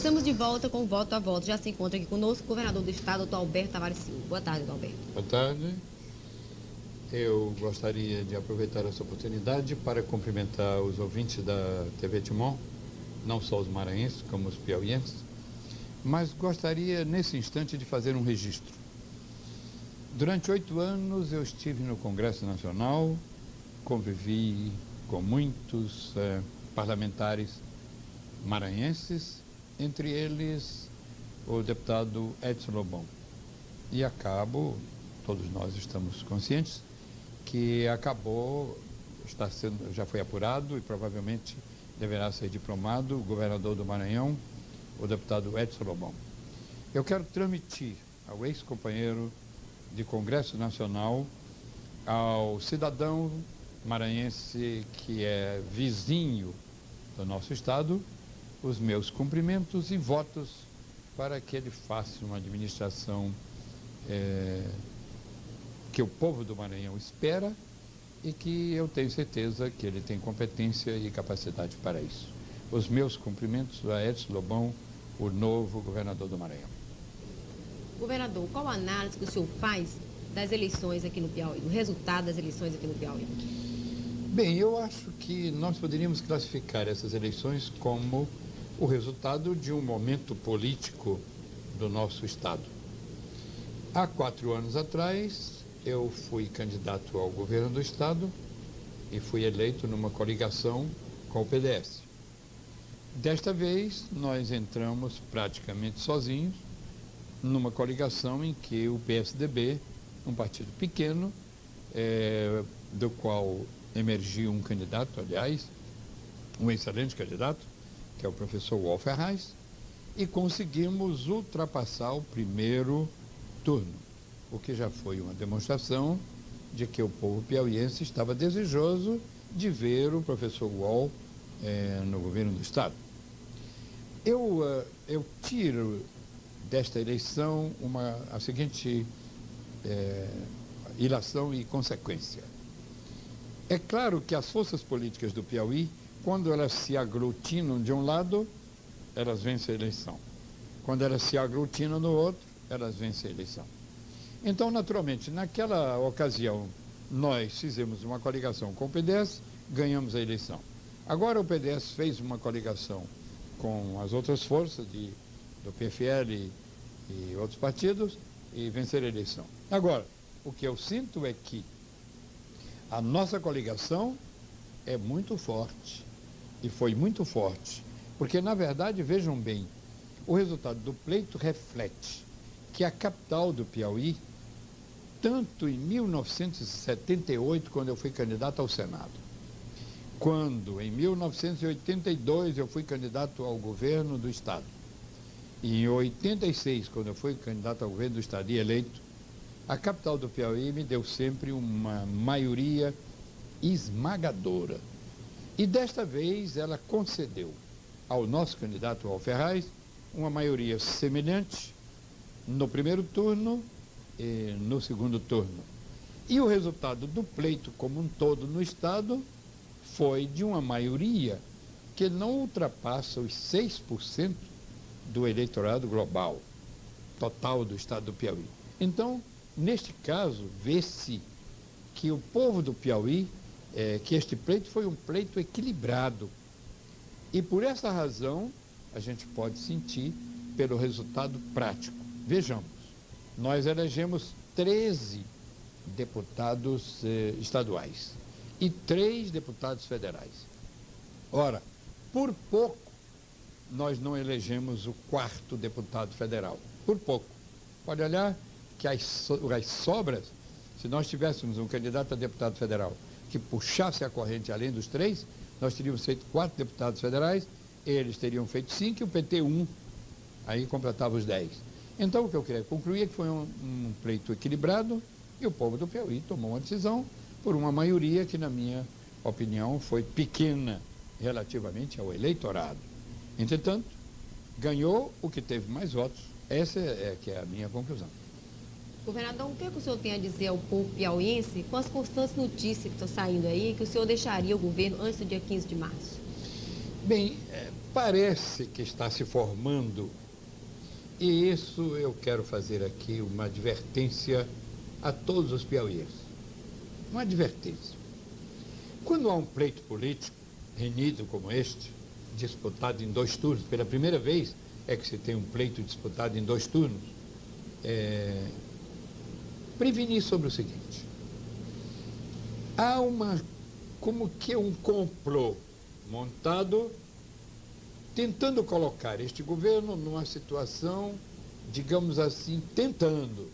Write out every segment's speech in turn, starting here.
Estamos de volta com o Voto a Voto. Já se encontra aqui conosco o governador do estado, doutor Alberto Tavares Silva. Boa tarde, doutor Alberto. Boa tarde. Eu gostaria de aproveitar essa oportunidade para cumprimentar os ouvintes da TV Timon, não só os maranhenses, como os piauienses, mas gostaria, nesse instante, de fazer um registro. Durante 8 anos eu estive no Congresso Nacional, convivi com muitos parlamentares maranhenses, entre eles o deputado Edson Lobão. E todos nós estamos conscientes, que já foi apurado e provavelmente deverá ser diplomado o governador do Maranhão, o deputado Edson Lobão. Eu quero transmitir ao ex-companheiro de Congresso Nacional, ao cidadão maranhense que é vizinho do nosso estado, os meus cumprimentos e votos para que ele faça uma administração que o povo do Maranhão espera e que eu tenho certeza que ele tem competência e capacidade para isso. Os meus cumprimentos a Edson Lobão, o novo governador do Maranhão. Governador, qual a análise que o senhor faz das eleições aqui no Piauí, do resultado das eleições aqui no Piauí? Bem, eu acho que nós poderíamos classificar essas eleições como o resultado de um momento político do nosso estado. Há 4 anos atrás, eu fui candidato ao governo do estado e fui eleito numa coligação com o PDS. Desta vez, nós entramos praticamente sozinhos numa coligação em que o PSDB, um partido pequeno, do qual emergiu um candidato, aliás, um excelente candidato, que é o professor Walter Reis, e conseguimos ultrapassar o primeiro turno, o que já foi uma demonstração de que o povo piauiense estava desejoso de ver o professor Wall no governo do estado. Eu tiro desta eleição a seguinte ilação e consequência. É claro que as forças políticas do Piauí, quando elas se aglutinam de um lado, elas vencem a eleição. Quando elas se aglutinam no outro, elas vencem a eleição. Então, naturalmente, naquela ocasião, nós fizemos uma coligação com o PDS, ganhamos a eleição. Agora o PDS fez uma coligação com as outras forças do PFL e outros partidos e venceram a eleição. Agora, o que eu sinto é que a nossa coligação é muito forte. E foi muito forte, porque, na verdade, vejam bem, o resultado do pleito reflete que a capital do Piauí, tanto em 1978, quando eu fui candidato ao Senado, quando em 1982 eu fui candidato ao governo do estado, e em 86, quando eu fui candidato ao governo do estado e eleito, a capital do Piauí me deu sempre uma maioria esmagadora. E desta vez ela concedeu ao nosso candidato ao Ferraz uma maioria semelhante no primeiro turno e no segundo turno. E o resultado do pleito como um todo no estado foi de uma maioria que não ultrapassa os 6% do eleitorado global, total do estado do Piauí. Então, neste caso, vê-se que o povo do Piauí, que este pleito foi um pleito equilibrado. E por essa razão, a gente pode sentir pelo resultado prático. Vejamos, nós elegemos 13 deputados estaduais e 3 deputados federais. Ora, por pouco, nós não elegemos o 4º deputado federal. Por pouco. Pode olhar que as sobras, se nós tivéssemos um candidato a deputado federal que puxasse a corrente além dos 3, nós teríamos feito 4 deputados federais, eles teriam feito 5 e o PT 1, aí completava os 10. Então, o que eu queria concluir é que foi um pleito equilibrado e o povo do Piauí tomou uma decisão por uma maioria que, na minha opinião, foi pequena relativamente ao eleitorado. Entretanto, ganhou o que teve mais votos. Essa que é a minha conclusão. Governador, o que o senhor tem a dizer ao povo piauiense com as constantes notícias que estão saindo aí, que o senhor deixaria o governo antes do dia 15 de março? Bem, parece que está se formando, e isso eu quero fazer aqui uma advertência a todos os piauienses. Uma advertência. Quando há um pleito político renhido como este, disputado em 2 turnos, pela primeira vez é que se tem um pleito disputado em 2 turnos, prevenir sobre o seguinte: há como que um complô montado tentando colocar este governo numa situação, digamos assim, tentando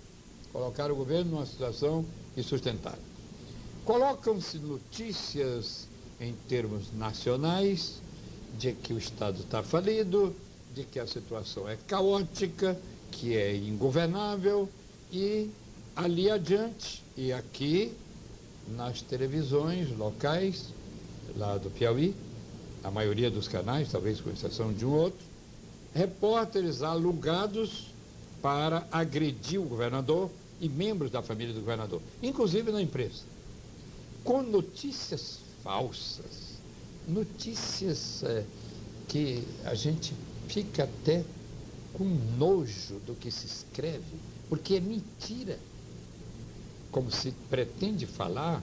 colocar o governo numa situação insustentável. Colocam-se notícias em termos nacionais de que o Estado está falido, de que a situação é caótica, que é ingovernável, e ali adiante, e aqui nas televisões locais lá do Piauí, a maioria dos canais, talvez com exceção de um outro, repórteres alugados para agredir o governador e membros da família do governador, inclusive na imprensa, com notícias falsas, notícias que a gente fica até com nojo do que se escreve, porque é mentira. Como se pretende falar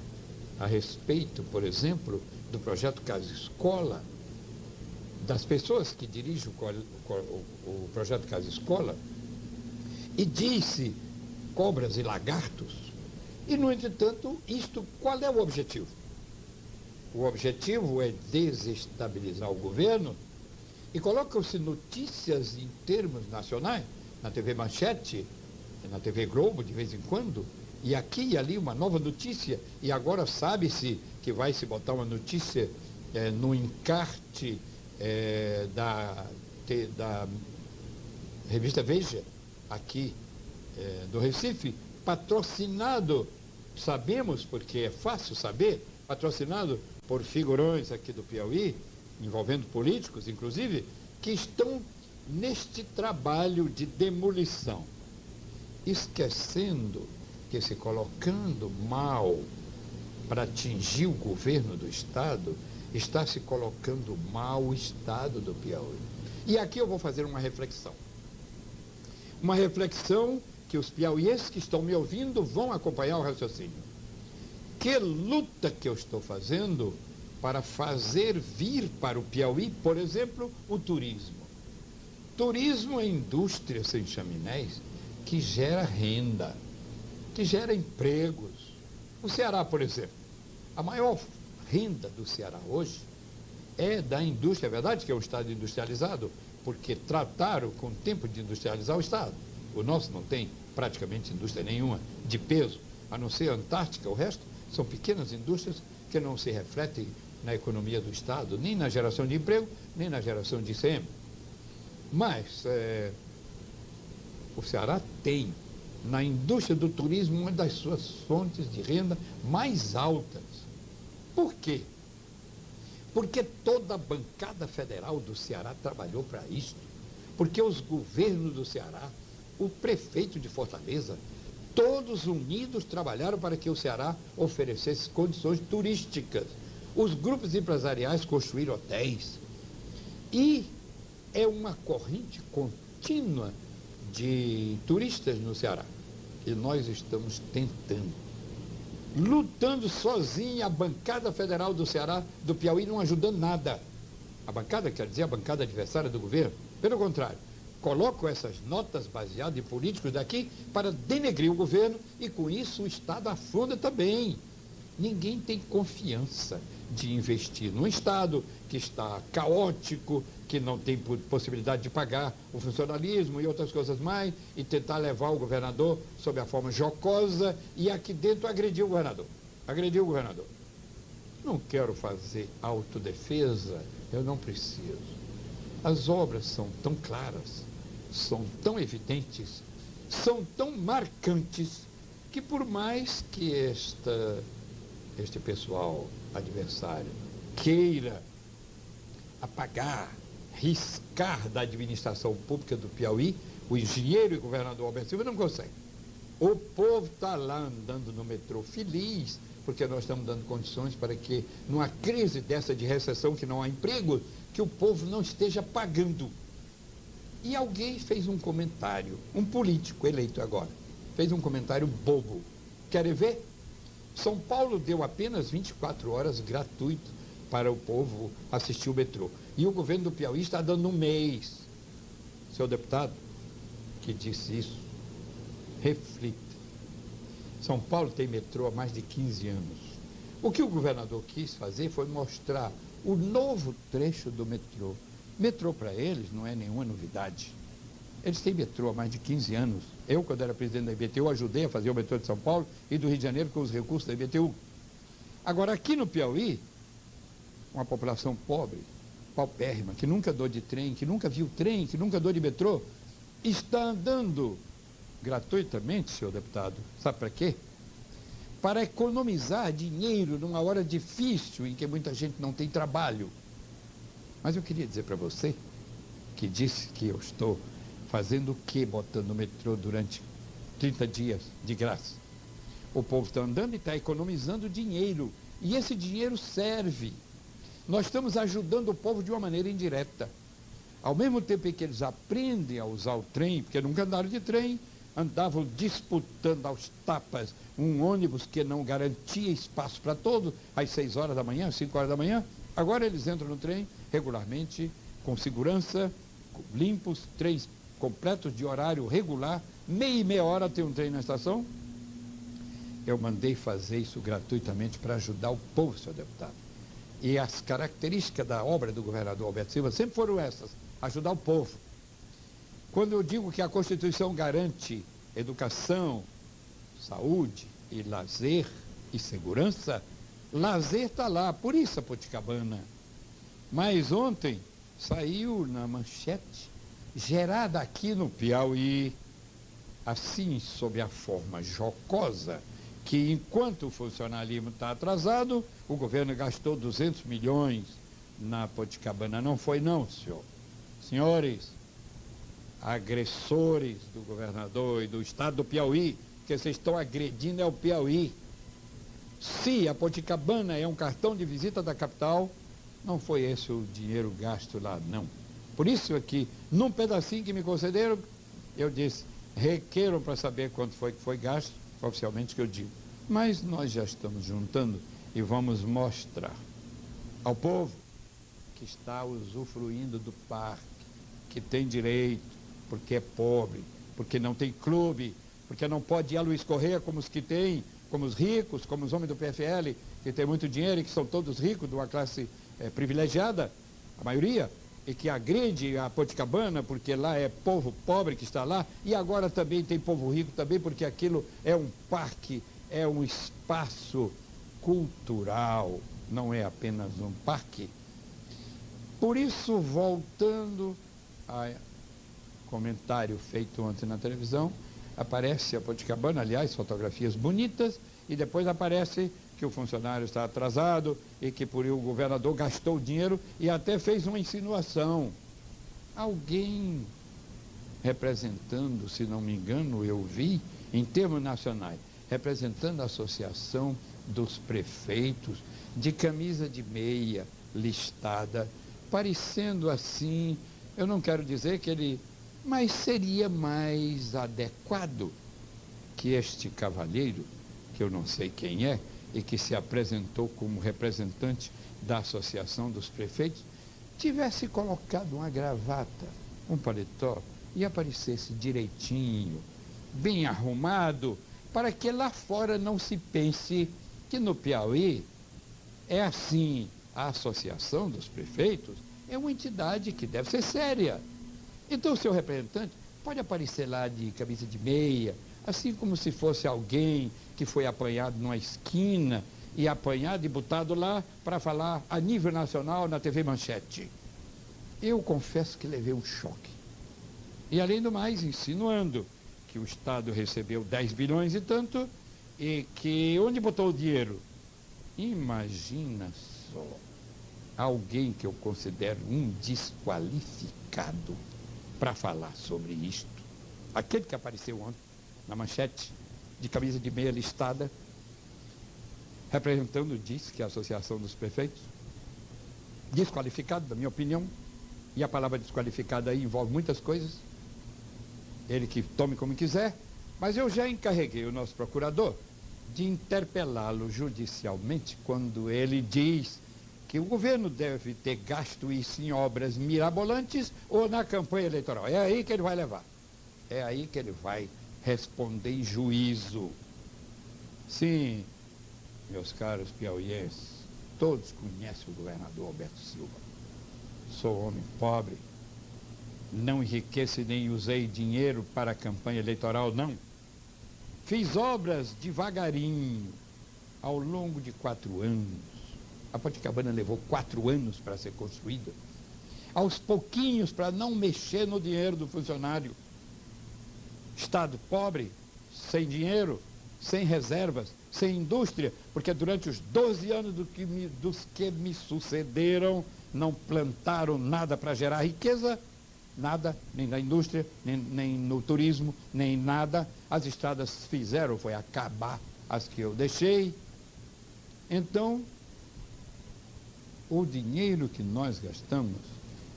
a respeito, por exemplo, do projeto Casa Escola, das pessoas que dirigem o projeto Casa Escola, e disse cobras e lagartos, e, no entretanto, qual é o objetivo? O objetivo é desestabilizar o governo, e colocam-se notícias em termos nacionais, na TV Manchete, na TV Globo, de vez em quando, e aqui e ali uma nova notícia, e agora sabe-se que vai se botar uma notícia no encarte da revista Veja, aqui do Recife, patrocinado, sabemos, porque é fácil saber, patrocinado por figurões aqui do Piauí, envolvendo políticos, inclusive, que estão neste trabalho de demolição, esquecendo que, se colocando mal para atingir o governo do Estado, está se colocando mal o Estado do Piauí. E aqui eu vou fazer uma reflexão. Uma reflexão que os piauienses que estão me ouvindo vão acompanhar o raciocínio. Que luta que eu estou fazendo para fazer vir para o Piauí, por exemplo, o turismo. Turismo é indústria sem chaminés que gera renda, que gera empregos. O Ceará, por exemplo, a maior renda do Ceará hoje é da indústria. É verdade que é um estado industrializado, porque trataram com o tempo de industrializar o estado. O nosso não tem praticamente indústria nenhuma de peso, a não ser a Antártica. O resto são pequenas indústrias que não se refletem na economia do estado, nem na geração de emprego, nem na geração de ICM. Mas o Ceará tem, na indústria do turismo, uma das suas fontes de renda mais altas. Por quê? Porque toda a bancada federal do Ceará trabalhou para isso. Porque os governos do Ceará, o prefeito de Fortaleza, todos unidos trabalharam para que o Ceará oferecesse condições turísticas. Os grupos empresariais construíram hotéis. E é uma corrente contínua de turistas no Ceará. E nós estamos tentando, lutando sozinha, a bancada federal do Ceará, do Piauí, não ajudando nada. A bancada, quer dizer, a bancada adversária do governo. Pelo contrário, colocam essas notas baseadas em políticos daqui para denegrir o governo, e com isso o Estado afunda também. Ninguém tem confiança de investir num Estado que está caótico, que não tem possibilidade de pagar o funcionalismo e outras coisas mais, e tentar levar o governador sob a forma jocosa e aqui dentro agredir o governador. Agredir o governador. Não quero fazer autodefesa, eu não preciso. As obras são tão claras, são tão evidentes, são tão marcantes, que por mais que este pessoal adversário queira apagar, riscar da administração pública do Piauí, o engenheiro e governador Alberto Silva não consegue. O povo está lá andando no metrô feliz, porque nós estamos dando condições para que, numa crise dessa de recessão, que não há emprego, que o povo não esteja pagando. E alguém fez um comentário, um político eleito agora, fez um comentário bobo. Querem ver? São Paulo deu apenas 24 horas gratuito para o povo assistir o metrô. E o governo do Piauí está dando um mês. Seu deputado, que disse isso, reflita. São Paulo tem metrô há mais de 15 anos. O que o governador quis fazer foi mostrar o novo trecho do metrô. Metrô para eles não é nenhuma novidade. Eles têm metrô há mais de 15 anos. Eu, quando era presidente da IBTU, ajudei a fazer o metrô de São Paulo e do Rio de Janeiro com os recursos da IBTU. Agora, aqui no Piauí, uma população pobre, paupérrima, que nunca andou de trem, que nunca viu trem, que nunca andou de metrô, está andando gratuitamente, senhor deputado. Sabe para quê? Para economizar dinheiro numa hora difícil em que muita gente não tem trabalho. Mas eu queria dizer para você, que disse que eu estou fazendo o quê botando o metrô durante 30 dias de graça? O povo está andando e está economizando dinheiro. E esse dinheiro serve. Nós estamos ajudando o povo de uma maneira indireta. Ao mesmo tempo em que eles aprendem a usar o trem, porque nunca andaram de trem, andavam disputando aos tapas um ônibus que não garantia espaço para todos, às 6 horas da manhã, 5 horas da manhã. Agora eles entram no trem regularmente, com segurança, limpos, trens completos de horário regular, meia e meia hora tem um trem na estação. Eu mandei fazer isso gratuitamente para ajudar o povo, senhor deputado. E as características da obra do governador Alberto Silva sempre foram essas, ajudar o povo. Quando eu digo que a Constituição garante educação, saúde e lazer e segurança, lazer está lá, por isso a Poticabana. Mas ontem saiu na manchete, gerada aqui no Piauí, assim sob a forma jocosa, que enquanto o funcionalismo está atrasado, o governo gastou 200 milhões na Poticabana. Não foi não, senhor. Senhores, agressores do governador e do estado do Piauí, que vocês estão agredindo é o Piauí. Se a Poticabana é um cartão de visita da capital, não foi esse o dinheiro gasto lá, não. Por isso aqui, num pedacinho que me concederam, eu disse, requeram para saber quanto foi que foi gasto, oficialmente que eu digo. Mas nós já estamos juntando e vamos mostrar ao povo que está usufruindo do parque, que tem direito, porque é pobre, porque não tem clube, porque não pode ir a Luiz Correia como os que têm, como os ricos, como os homens do PFL, que tem muito dinheiro e que são todos ricos, de uma classe privilegiada, a maioria, e que agride a Poticabana, porque lá é povo pobre que está lá, e agora também tem povo rico também, porque aquilo é um parque, é um espaço cultural, não é apenas um parque. Por isso, voltando a comentário feito ontem na televisão, aparece a Poticabana, aliás, fotografias bonitas, e depois aparece que o funcionário está atrasado e que por o governador gastou o dinheiro e até fez uma insinuação. Alguém representando, se não me engano, eu vi, em termos nacionais, representando a Associação dos Prefeitos, de camisa de meia listada, parecendo assim, eu não quero dizer que ele, mas seria mais adequado que este cavalheiro, que eu não sei quem é, e que se apresentou como representante da Associação dos Prefeitos, tivesse colocado uma gravata, um paletó, e aparecesse direitinho, bem arrumado, para que lá fora não se pense que no Piauí é assim. A Associação dos Prefeitos é uma entidade que deve ser séria. Então o seu representante pode aparecer lá de camisa de meia, assim como se fosse alguém que foi apanhado numa esquina e apanhado e botado lá para falar a nível nacional na TV Manchete. Eu confesso que levei um choque. E além do mais, insinuando que o Estado recebeu 10 bilhões e tanto, e que onde botou o dinheiro? Imagina só, alguém que eu considero um desqualificado para falar sobre isto. Aquele que apareceu ontem na manchete, de camisa de meia listada, representando o DIS, que é a Associação dos Prefeitos, desqualificado, na minha opinião, e a palavra desqualificada aí envolve muitas coisas, ele que tome como quiser, mas eu já encarreguei o nosso procurador de interpelá-lo judicialmente quando ele diz que o governo deve ter gasto isso em obras mirabolantes ou na campanha eleitoral. É aí que ele vai levar. É aí que ele vai responder em juízo. Sim, meus caros piauienses, todos conhecem o governador Alberto Silva. Sou homem pobre, não enriqueci nem usei dinheiro para a campanha eleitoral, não. Fiz obras devagarinho, ao longo de 4 anos. A Poticabana levou 4 anos para ser construída. Aos pouquinhos, para não mexer no dinheiro do funcionário. Estado pobre, sem dinheiro, sem reservas, sem indústria, porque durante os 12 anos dos que me sucederam, não plantaram nada para gerar riqueza, nada, nem na indústria, nem no turismo, nem nada. As estradas fizeram, foi acabar as que eu deixei. Então, o dinheiro que nós gastamos,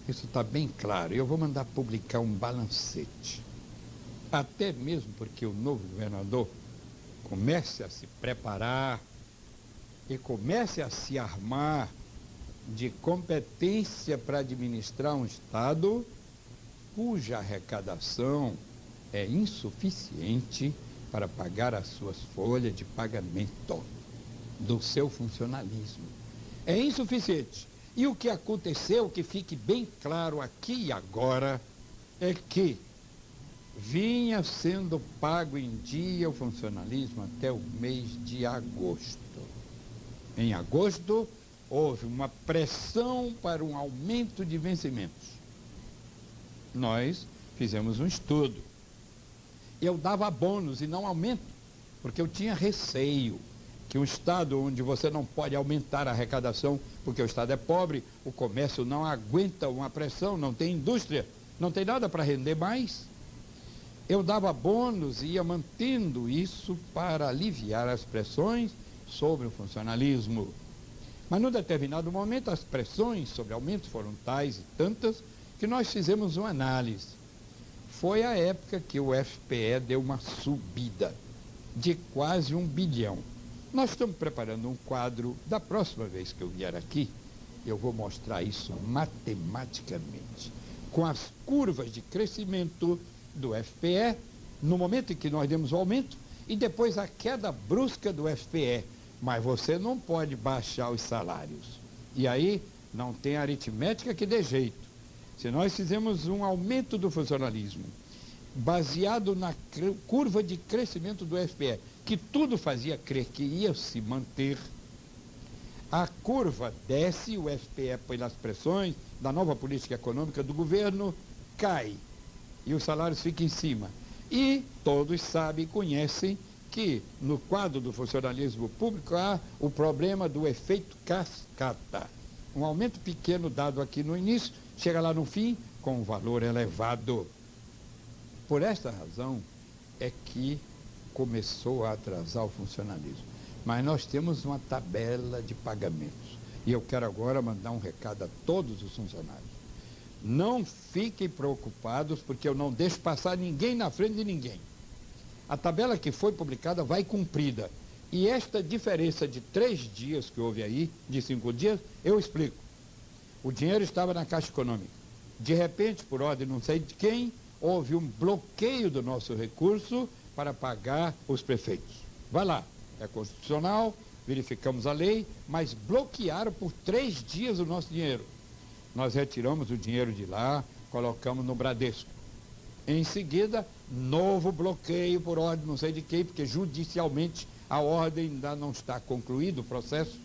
isso está bem claro. Eu vou mandar publicar um balancete. Até mesmo porque o novo governador comece a se preparar e comece a se armar de competência para administrar um Estado cuja arrecadação é insuficiente para pagar as suas folhas de pagamento do seu funcionalismo. É insuficiente. E o que aconteceu, que fique bem claro aqui e agora, é que vinha sendo pago em dia o funcionalismo até o mês de agosto. Em agosto, houve uma pressão para um aumento de vencimentos. Nós fizemos um estudo. Eu dava bônus e não aumento, porque eu tinha receio que um estado onde você não pode aumentar a arrecadação, porque o estado é pobre, o comércio não aguenta uma pressão, não tem indústria, não tem nada para render mais. Eu dava bônus e ia mantendo isso para aliviar as pressões sobre o funcionalismo. Mas, num determinado momento, as pressões sobre aumento foram tais e tantas que nós fizemos uma análise. Foi a época que o FPE deu uma subida de quase 1 bilhão. Nós estamos preparando um quadro, da próxima vez que eu vier aqui, eu vou mostrar isso matematicamente, com as curvas de crescimento do FPE, no momento em que nós demos o aumento, e depois a queda brusca do FPE. Mas você não pode baixar os salários. E aí não tem aritmética que dê jeito. Se nós fizemos um aumento do funcionalismo, baseado na curva de crescimento do FPE, que tudo fazia crer que ia se manter, a curva desce, o FPE, pelas pressões da nova política econômica do governo, cai. E os salários ficam em cima. E todos sabem e conhecem que no quadro do funcionalismo público há o problema do efeito cascata. Um aumento pequeno dado aqui no início, chega lá no fim com um valor elevado. Por esta razão é que começou a atrasar o funcionalismo. Mas nós temos uma tabela de pagamentos. E eu quero agora mandar um recado a todos os funcionários. Não fiquem preocupados, porque eu não deixo passar ninguém na frente de ninguém. A tabela que foi publicada vai cumprida. E esta diferença de 3 dias que houve aí, de 5 dias, eu explico. O dinheiro estava na Caixa Econômica. De repente, por ordem não sei de quem, houve um bloqueio do nosso recurso para pagar os prefeitos. Vai lá, é constitucional, verificamos a lei, mas bloquearam por 3 dias o nosso dinheiro. Nós retiramos o dinheiro de lá, colocamos no Bradesco. Em seguida, novo bloqueio por ordem não sei de quem, porque judicialmente a ordem ainda não está concluído o processo.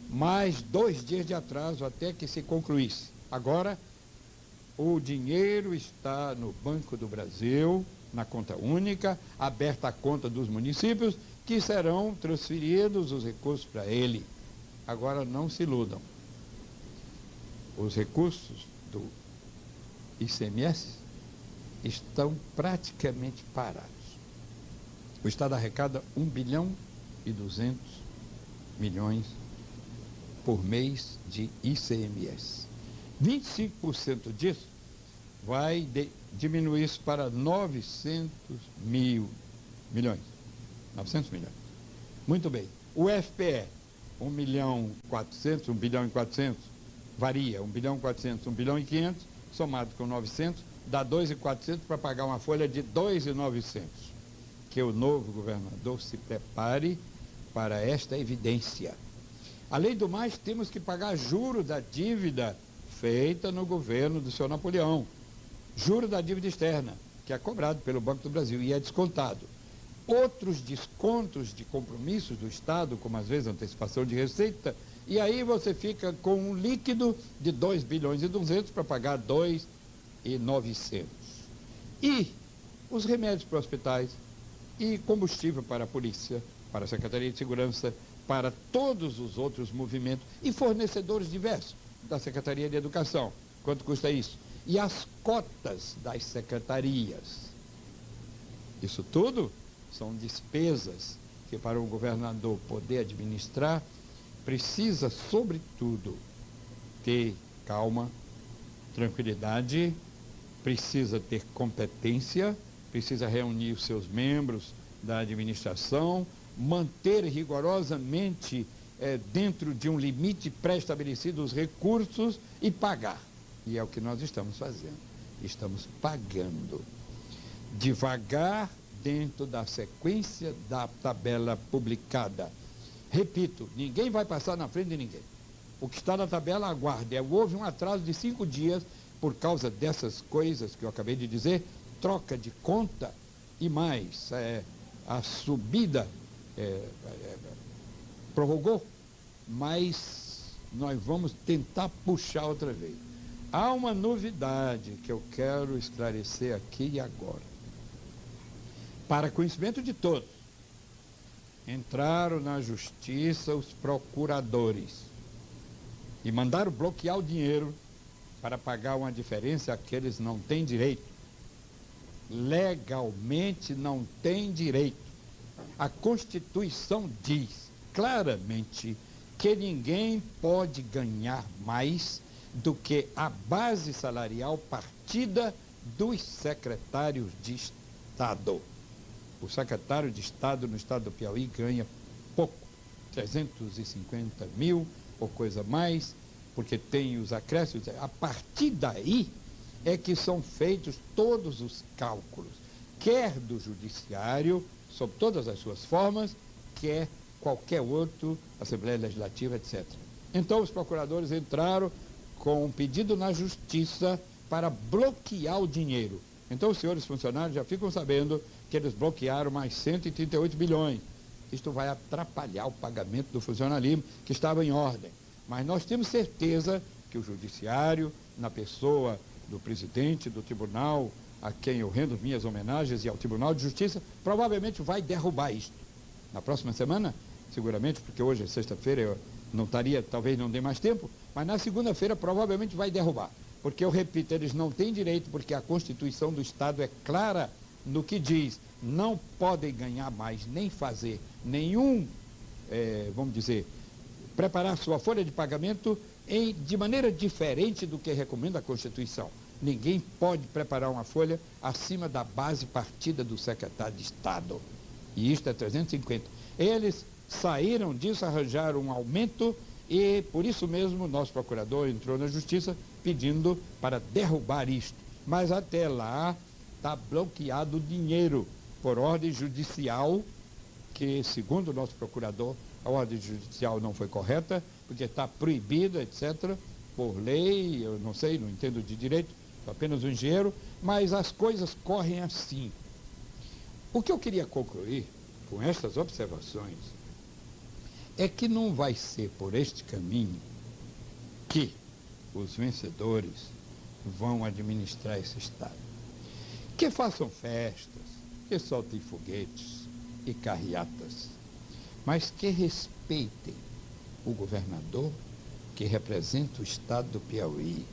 Mais 2 dias de atraso até que se concluísse. Agora, o dinheiro está no Banco do Brasil, na conta única, aberta a conta dos municípios, que serão transferidos os recursos para ele. Agora, não se iludam. Os recursos do ICMS estão praticamente parados. O Estado arrecada 1 bilhão e 200 milhões por mês de ICMS. 25% disso vai diminuir isso para 900 milhões. 900 milhões. Muito bem. O FPE, 1 milhão 400, 1 bilhão e 400, varia, 1 bilhão 400, 1 bilhão e 500, somado com 900, dá 2.400 para pagar uma folha de 2.900. Que o novo governador se prepare para esta evidência. Além do mais, temos que pagar juro da dívida feita no governo do senhor Napoleão. Juro da dívida externa, que é cobrado pelo Banco do Brasil e é descontado. Outros descontos de compromissos do Estado, como às vezes antecipação de receita, e aí você fica com um líquido de 2 bilhões e 200 para pagar 2.900. E os remédios para hospitais, e combustível para a polícia, para a Secretaria de Segurança, para todos os outros movimentos e fornecedores diversos da Secretaria de Educação. Quanto custa isso? E as cotas das secretarias. Isso tudo são despesas que, para o governador poder administrar, precisa, sobretudo, ter calma, tranquilidade, precisa ter competência, precisa reunir os seus membros da administração, manter rigorosamente dentro de um limite pré-estabelecido os recursos e pagar. E é o que nós estamos fazendo. Estamos pagando. Devagar, dentro da sequência da tabela publicada. Repito, ninguém vai passar na frente de ninguém. O que está na tabela, aguarde. Houve um atraso de 5 dias por causa dessas coisas que eu acabei de dizer, troca de conta e mais, a subida prorrogou, mas nós vamos tentar puxar outra vez. Há uma novidade que eu quero esclarecer aqui e agora. Para conhecimento de todos, entraram na justiça os procuradores e mandaram bloquear o dinheiro para pagar uma diferença a que eles não têm direito. Legalmente não têm direito. A Constituição diz claramente que ninguém pode ganhar mais do que a base salarial partida dos secretários de Estado. O secretário de Estado no estado do Piauí ganha pouco, 350 mil ou coisa mais, porque tem os acréscimos. A partir daí é que são feitos todos os cálculos, quer do judiciário, sob todas as suas formas, quer qualquer outro, Assembleia Legislativa, etc. Então os procuradores entraram com um pedido na justiça para bloquear o dinheiro. Então os senhores funcionários já ficam sabendo que eles bloquearam mais 138 bilhões. Isto vai atrapalhar o pagamento do funcionalismo, que estava em ordem. Mas nós temos certeza que o judiciário, na pessoa do presidente do tribunal, a quem eu rendo minhas homenagens, e ao Tribunal de Justiça, provavelmente vai derrubar isto. Na próxima semana, seguramente, porque hoje é sexta-feira, eu não estaria, talvez não dê mais tempo, mas na segunda-feira provavelmente vai derrubar. Porque, eu repito, eles não têm direito, porque a Constituição do Estado é clara no que diz, não podem ganhar mais, nem fazer nenhum, vamos dizer, preparar sua folha de pagamento de maneira diferente do que recomenda a Constituição. Ninguém pode preparar uma folha acima da base partida do secretário de Estado. E isto é 350. Eles saíram disso, arranjaram um aumento e, por isso mesmo, o nosso procurador entrou na Justiça pedindo para derrubar isto. Mas até lá está bloqueado o dinheiro por ordem judicial, que, segundo o nosso procurador, a ordem judicial não foi correta, porque está proibida, etc., por lei, eu não sei, não entendo de direito, sou apenas um engenheiro, mas as coisas correm assim. O que eu queria concluir com estas observações é que não vai ser por este caminho que os vencedores vão administrar esse Estado. Que façam festas, que soltem foguetes e carreatas, mas que respeitem o governador que representa o Estado do Piauí,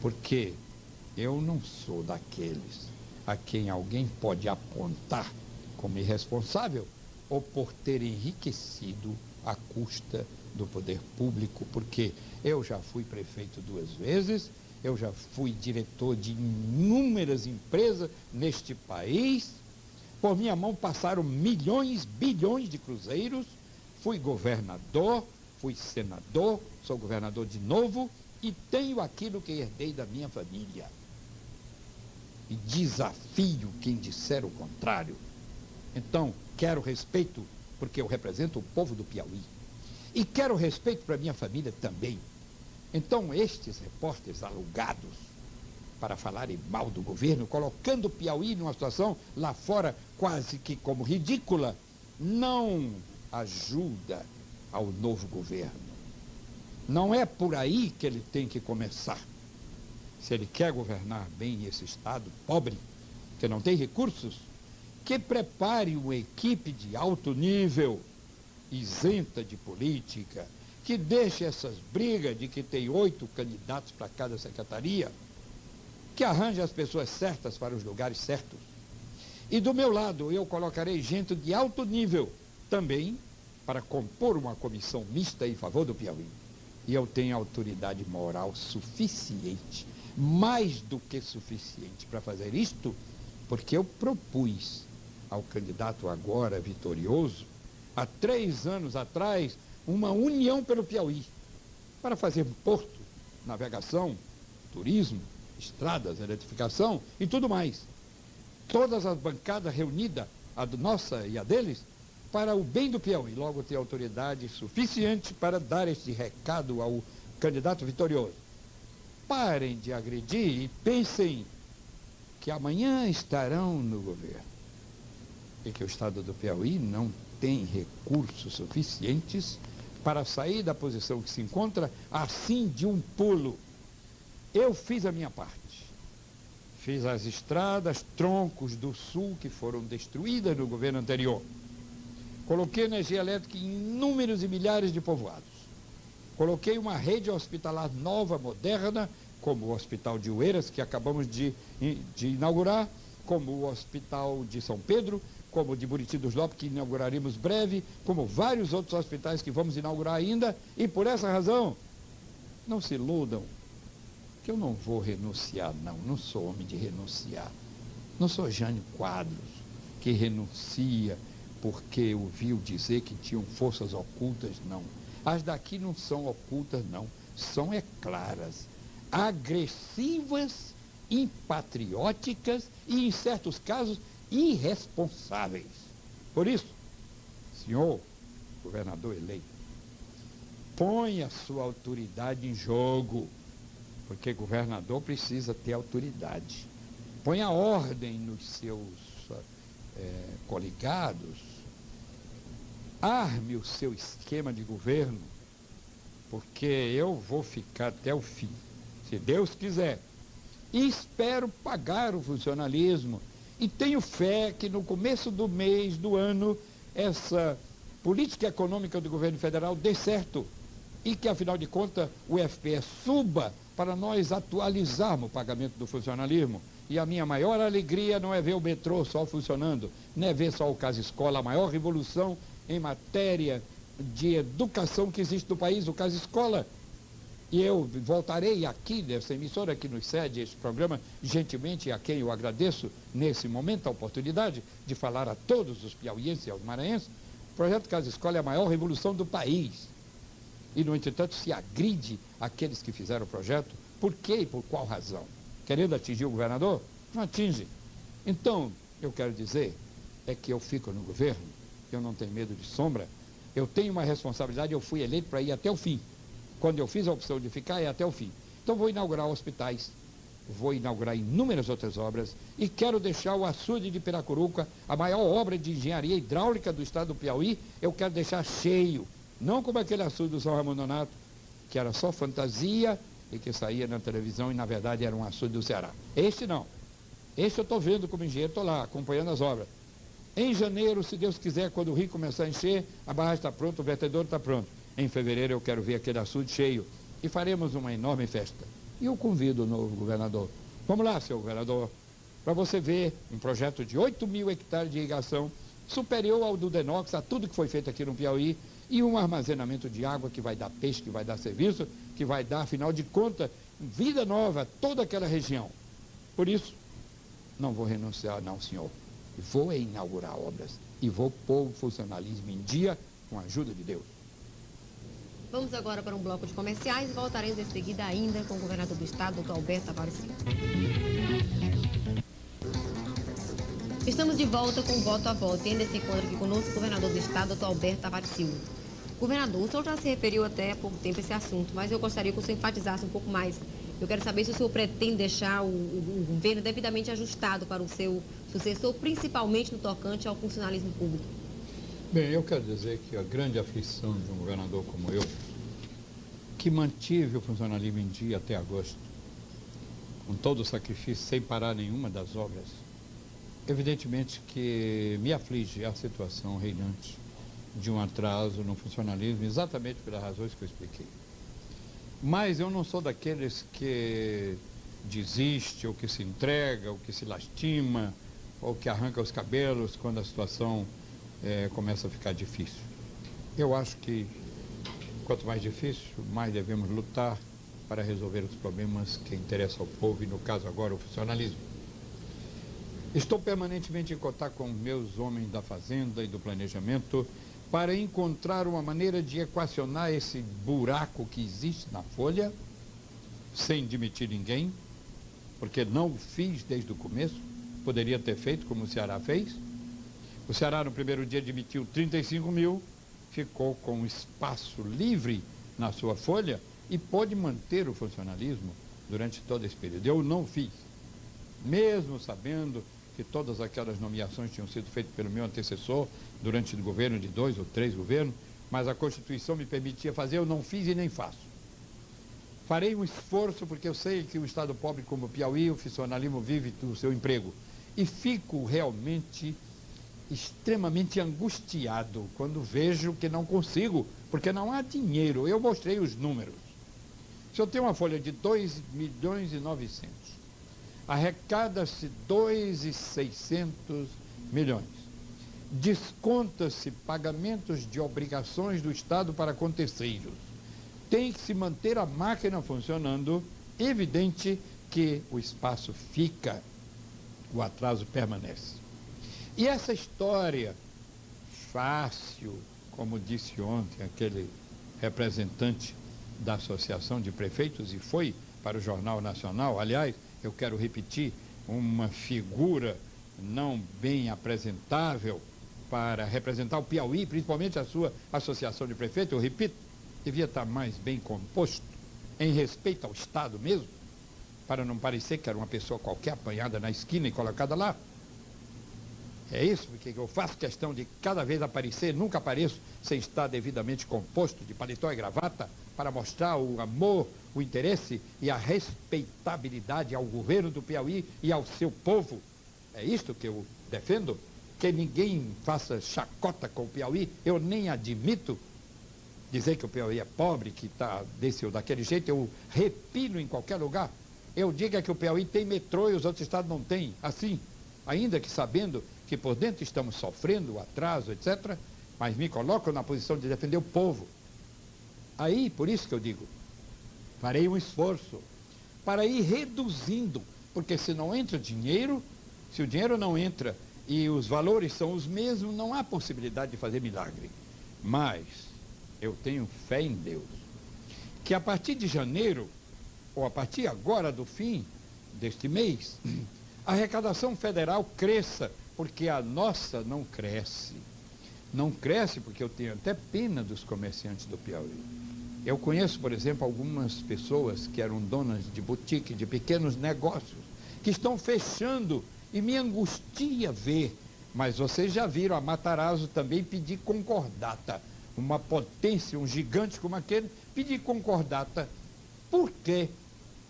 porque eu não sou daqueles a quem alguém pode apontar como irresponsável ou por ter enriquecido à custa do poder público, porque eu já fui prefeito 2 vezes, eu já fui diretor de inúmeras empresas neste país, por minha mão passaram milhões, bilhões de cruzeiros, fui governador, fui senador, sou governador de novo e tenho aquilo que herdei da minha família. E desafio quem disser o contrário. Então, quero respeito, porque eu represento o povo do Piauí. E quero respeito para minha família também. Então, estes repórteres alugados para falarem mal do governo, colocando o Piauí numa situação lá fora quase que como ridícula, não ajuda ao novo governo. Não é por aí que ele tem que começar. Se ele quer governar bem esse estado pobre, que não tem recursos, que prepare uma equipe de alto nível, isenta de política, que deixe essas brigas de que tem 8 candidatos para cada secretaria, que arranje as pessoas certas para os lugares certos. E do meu lado eu colocarei gente de alto nível também para compor uma comissão mista em favor do Piauí. E eu tenho autoridade moral suficiente, mais do que suficiente para fazer isto, porque eu propus ao candidato agora vitorioso, há 3 anos atrás, uma união pelo Piauí, para fazer porto, navegação, turismo, estradas, eletrificação e tudo mais. Todas as bancadas reunidas, a nossa e a deles, para o bem do Piauí. Logo tem autoridade suficiente para dar este recado ao candidato vitorioso. Parem de agredir e pensem que amanhã estarão no governo. E que o estado do Piauí não tem recursos suficientes para sair da posição que se encontra assim de um pulo. Eu fiz a minha parte. Fiz as estradas, troncos do sul que foram destruídas no governo anterior. Coloquei energia elétrica em inúmeros e milhares de povoados. Coloquei uma rede hospitalar nova, moderna, como o Hospital de Oeiras, que acabamos de inaugurar, como o Hospital de São Pedro, como o de Buriti dos Lopes, que inauguraremos breve, como vários outros hospitais que vamos inaugurar ainda. E por essa razão, não se iludam, que eu não vou renunciar, não sou homem de renunciar. Não sou Jânio Quadros, que renuncia porque ouviu dizer que tinham forças ocultas, não. As daqui não são ocultas, não. São, claras, agressivas, impatrióticas e, em certos casos, irresponsáveis. Por isso, senhor governador eleito, põe a sua autoridade em jogo, porque governador precisa ter autoridade. Ponha ordem nos seus coligados, arme o seu esquema de governo, porque eu vou ficar até o fim, se Deus quiser. E espero pagar o funcionalismo e tenho fé que no começo do mês, do ano, essa política econômica do governo federal dê certo e que, afinal de contas, o FPE suba para nós atualizarmos o pagamento do funcionalismo. E a minha maior alegria não é ver o metrô só funcionando, não é ver só o Casa Escola, a maior revolução em matéria de educação que existe no país, o Casa Escola. E eu voltarei aqui nessa emissora que nos cede este programa, gentilmente, a quem eu agradeço nesse momento a oportunidade de falar a todos os piauienses e aos maranhenses. O projeto Casa Escola é a maior revolução do país. E, no entretanto, se agride aqueles que fizeram o projeto. Por quê e por qual razão? Querendo atingir o governador? Não atinge. Então, eu quero dizer, é que eu fico no governo, eu não tenho medo de sombra, eu tenho uma responsabilidade, eu fui eleito para ir até o fim. Quando eu fiz a opção de ficar, é até o fim. Então, vou inaugurar hospitais, vou inaugurar inúmeras outras obras e quero deixar o açude de Piracuruca, a maior obra de engenharia hidráulica do estado do Piauí, eu quero deixar cheio. Não como aquele açude do São Ramon Nonato, que era só fantasia e que saía na televisão e, na verdade, era um açude do Ceará. Este não. Este eu estou vendo como engenheiro, estou lá, acompanhando as obras. Em janeiro, se Deus quiser, quando o rio começar a encher, a barragem está pronta, o vertedor está pronto. Em fevereiro eu quero ver aquele açude cheio e faremos uma enorme festa. E eu convido o novo governador. Vamos lá, senhor governador, para você ver um projeto de 8.000 hectares de irrigação, superior ao do Denox, a tudo que foi feito aqui no Piauí, e um armazenamento de água que vai dar peixe, que vai dar serviço, que vai dar, afinal de contas, vida nova a toda aquela região. Por isso, não vou renunciar não, senhor. Vou inaugurar obras e vou pôr o funcionalismo em dia com a ajuda de Deus. Vamos agora para um bloco de comerciais e voltaremos em seguida ainda com o governador do estado, doutor Alberto Tavares Silva. Estamos de volta com o Voto a Voto e ainda se encontra aqui conosco o governador do estado, doutor Alberto Tavares Silva. Governador, o senhor já se referiu até há pouco tempo a esse assunto, mas eu gostaria que o senhor enfatizasse um pouco mais. Eu quero saber se o senhor pretende deixar o governo devidamente ajustado para o seu sucessor, principalmente no tocante ao funcionalismo público. Bem, eu quero dizer que a grande aflição de um governador como eu, que mantive o funcionalismo em dia até agosto, com todo o sacrifício, sem parar nenhuma das obras, evidentemente que me aflige a situação reinante de um atraso no funcionalismo, exatamente pelas razões que eu expliquei. Mas eu não sou daqueles que desiste, ou que se entrega, ou que se lastima, ou que arranca os cabelos quando a situação começa a ficar difícil. Eu acho que quanto mais difícil, mais devemos lutar para resolver os problemas que interessam ao povo e, no caso agora, o funcionalismo. Estou permanentemente em contato com meus homens da fazenda e do planejamento para encontrar uma maneira de equacionar esse buraco que existe na folha, sem demitir ninguém, porque não o fiz desde o começo, poderia ter feito como o Ceará fez. O Ceará, no primeiro dia, demitiu 35 mil, ficou com espaço livre na sua folha e pôde manter o funcionalismo durante todo esse período. Eu não fiz, mesmo sabendo que todas aquelas nomeações tinham sido feitas pelo meu antecessor durante o governo de 2 ou 3 governos, mas a Constituição me permitia fazer, eu não fiz e nem faço. Farei um esforço, porque eu sei que um estado pobre como o Piauí, o funcionalismo vive do seu emprego. E fico realmente extremamente angustiado quando vejo que não consigo, porque não há dinheiro. Eu mostrei os números. Se eu tenho uma folha de 2.900.000, arrecada-se 2.600 milhões. Desconta-se pagamentos de obrigações do Estado para terceiros. Tem que se manter a máquina funcionando, evidente que o espaço fica, o atraso permanece. E essa história fácil, como disse ontem aquele representante da Associação de Prefeitos, e foi para o Jornal Nacional, aliás, eu quero repetir, uma figura não bem apresentável para representar o Piauí, principalmente a sua Associação de Prefeitos, eu repito, devia estar mais bem composto, em respeito ao Estado mesmo, para não parecer que era uma pessoa qualquer apanhada na esquina e colocada lá. É isso porque eu faço questão de cada vez aparecer, nunca apareço sem estar devidamente composto de paletó e gravata, para mostrar o amor, o interesse e a respeitabilidade ao governo do Piauí e ao seu povo. É isto que eu defendo, que ninguém faça chacota com o Piauí. Eu nem admito dizer que o Piauí é pobre, que está desse ou daquele jeito, eu repino em qualquer lugar. Eu digo que o Piauí tem metrô e os outros estados não têm, assim, ainda que sabendo que por dentro estamos sofrendo atraso, etc., mas me coloco na posição de defender o povo. Aí, por isso que eu digo, farei um esforço para ir reduzindo, porque se não entra dinheiro, se o dinheiro não entra e os valores são os mesmos, não há possibilidade de fazer milagre. Mas eu tenho fé em Deus, que a partir de janeiro, ou a partir agora do fim deste mês, a arrecadação federal cresça, porque a nossa não cresce. Não cresce porque eu tenho até pena dos comerciantes do Piauí. Eu conheço, por exemplo, algumas pessoas que eram donas de boutique, de pequenos negócios, que estão fechando e me angustia ver. Mas vocês já viram a Matarazzo também pedir concordata. Uma potência, um gigante como aquele, pedir concordata. Por quê?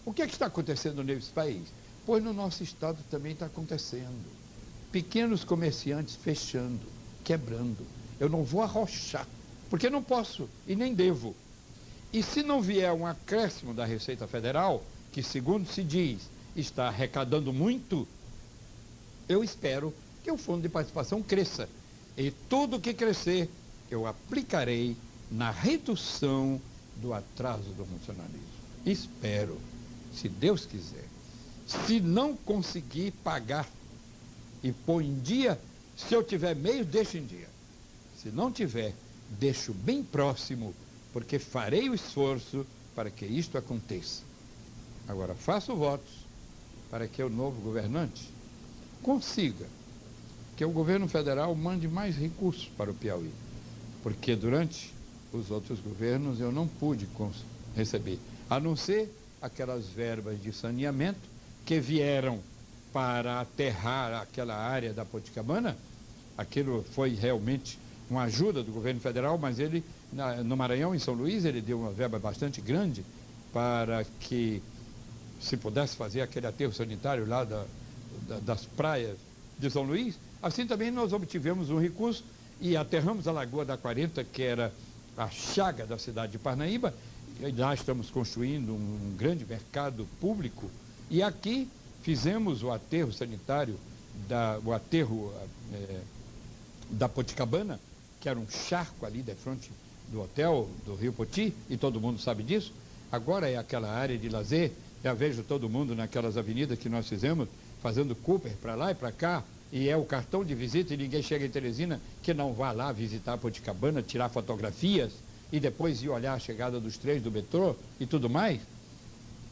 O que é que está acontecendo nesse país? Pois no nosso estado também está acontecendo. Pequenos comerciantes fechando, quebrando. Eu não vou arrochar, porque não posso e nem devo. E se não vier um acréscimo da Receita Federal, que segundo se diz, está arrecadando muito, eu espero que o Fundo de Participação cresça. E tudo que crescer, eu aplicarei na redução do atraso do funcionalismo. Espero, se Deus quiser. Se não conseguir pagar e pôr em dia, se eu tiver meio, deixo em dia. Se não tiver, deixo bem próximo, porque farei o esforço para que isto aconteça. Agora, faço votos para que o novo governante consiga que o governo federal mande mais recursos para o Piauí, porque durante os outros governos eu não pude receber, a não ser aquelas verbas de saneamento que vieram para aterrar aquela área da Poticabana. Aquilo foi realmente uma ajuda do governo federal, mas ele, no Maranhão, em São Luís, ele deu uma verba bastante grande para que se pudesse fazer aquele aterro sanitário lá das praias de São Luís. Assim também nós obtivemos um recurso e aterramos a Lagoa da 40, que era a chaga da cidade de Parnaíba, e lá estamos construindo um grande mercado público, e aqui fizemos o aterro sanitário, o aterro da Poticabana, que era um charco ali de frente do hotel do Rio Poti, e todo mundo sabe disso. Agora é aquela área de lazer, já vejo todo mundo naquelas avenidas que nós fizemos, fazendo Cooper para lá e para cá, e é o cartão de visita, e ninguém chega em Teresina que não vá lá visitar a Poticabana, tirar fotografias, e depois ir olhar a chegada dos trens do metrô e tudo mais.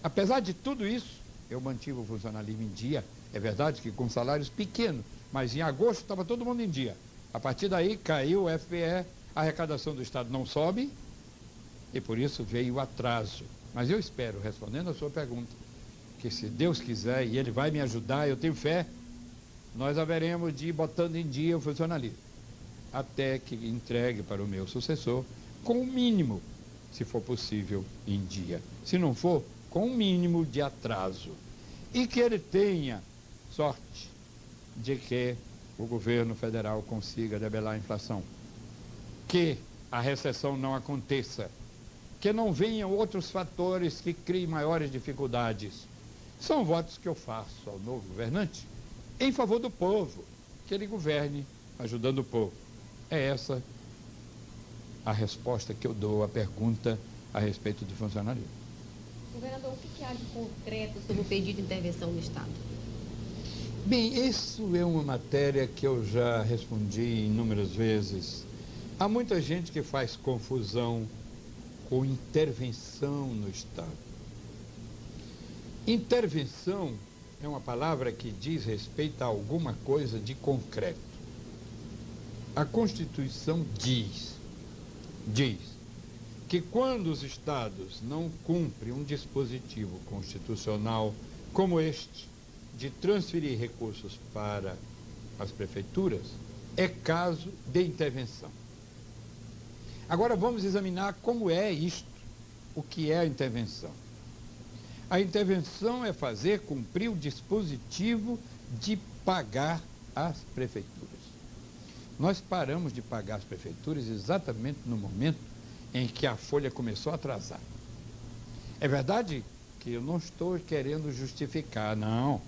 Apesar de tudo isso, eu mantive o funcionalismo em dia. É verdade que com salários pequenos, mas em agosto estava todo mundo em dia. A partir daí caiu o FPE, a arrecadação do Estado não sobe, e por isso veio o atraso. Mas eu espero, respondendo a sua pergunta, que se Deus quiser e Ele vai me ajudar, eu tenho fé, nós haveremos de ir botando em dia o funcionalismo, até que entregue para o meu sucessor, com o mínimo, se for possível, em dia. Se não for, com o mínimo de atraso. E que ele tenha sorte de que o governo federal consiga debelar a inflação, que a recessão não aconteça, que não venham outros fatores que criem maiores dificuldades. São votos que eu faço ao novo governante em favor do povo, que ele governe ajudando o povo. É essa a resposta que eu dou à pergunta a respeito do funcionalismo. Governador, o que há de concreto sobre o pedido de intervenção no Estado? Bem, isso é uma matéria que eu já respondi inúmeras vezes. Há muita gente que faz confusão com intervenção no Estado. Intervenção é uma palavra que diz respeito a alguma coisa de concreto. A Constituição diz que quando os estados não cumprem um dispositivo constitucional como este, de transferir recursos para as prefeituras, é caso de intervenção. Agora vamos examinar como é isto, o que é a intervenção. A intervenção é fazer cumprir o dispositivo de pagar as prefeituras. Nós paramos de pagar as prefeituras exatamente no momento em que a folha começou a atrasar. É verdade que eu não estou querendo justificar, não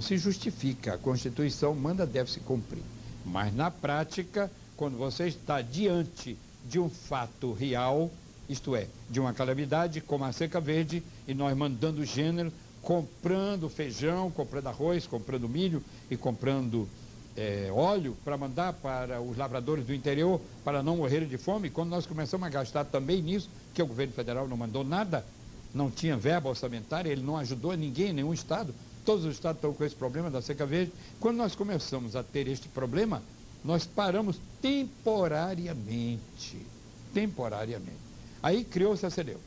se justifica. A Constituição manda, deve se cumprir. Mas na prática, quando você está diante de um fato real, isto é, de uma calamidade como a seca verde, e nós mandando gênero, comprando feijão, comprando arroz, comprando milho e comprando óleo para mandar para os lavradores do interior para não morrerem de fome. Quando nós começamos a gastar também nisso, que o governo federal não mandou nada, não tinha verba orçamentária, ele não ajudou ninguém, nenhum estado, todos os estados estão com esse problema da seca verde. Quando nós começamos a ter este problema, nós paramos temporariamente. Aí criou-se a CEDEU.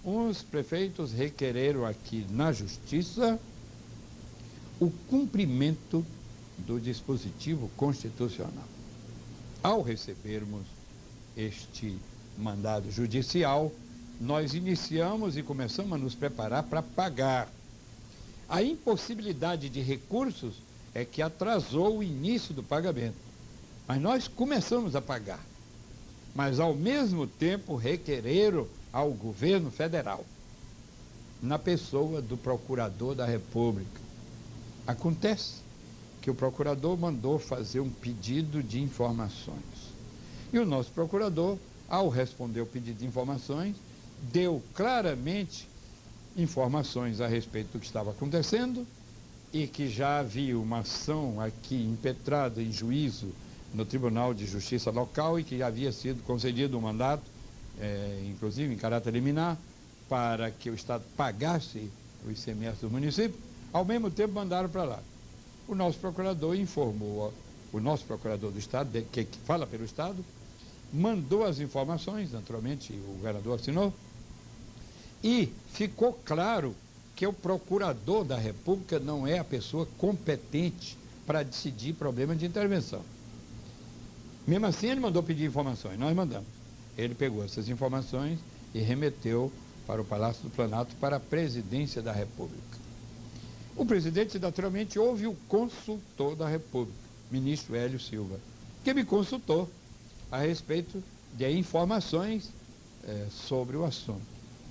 Uns prefeitos requereram aqui na Justiça o cumprimento do dispositivo constitucional. Ao recebermos este mandado judicial, nós iniciamos e começamos a nos preparar para pagar. A impossibilidade de recursos é que atrasou o início do pagamento. Mas nós começamos a pagar. Mas, ao mesmo tempo, requereram ao governo federal, na pessoa do procurador da República. Acontece que o procurador mandou fazer um pedido de informações. E o nosso procurador, ao responder o pedido de informações, deu claramente informações a respeito do que estava acontecendo e que já havia uma ação aqui impetrada em juízo no Tribunal de Justiça local e que havia sido concedido um mandato, inclusive em caráter liminar, para que o Estado pagasse o ICMS do município. Ao mesmo tempo mandaram para lá. O nosso procurador informou, o nosso procurador do Estado, que fala pelo Estado, mandou as informações, naturalmente o governador assinou, e ficou claro que o procurador da República não é a pessoa competente para decidir problema de intervenção. Mesmo assim, ele mandou pedir informações, nós mandamos. Ele pegou essas informações e remeteu para o Palácio do Planalto, para a Presidência da República. O presidente, naturalmente, houve o consultor da República, ministro Hélio Silva, que me consultou a respeito de informações sobre o assunto.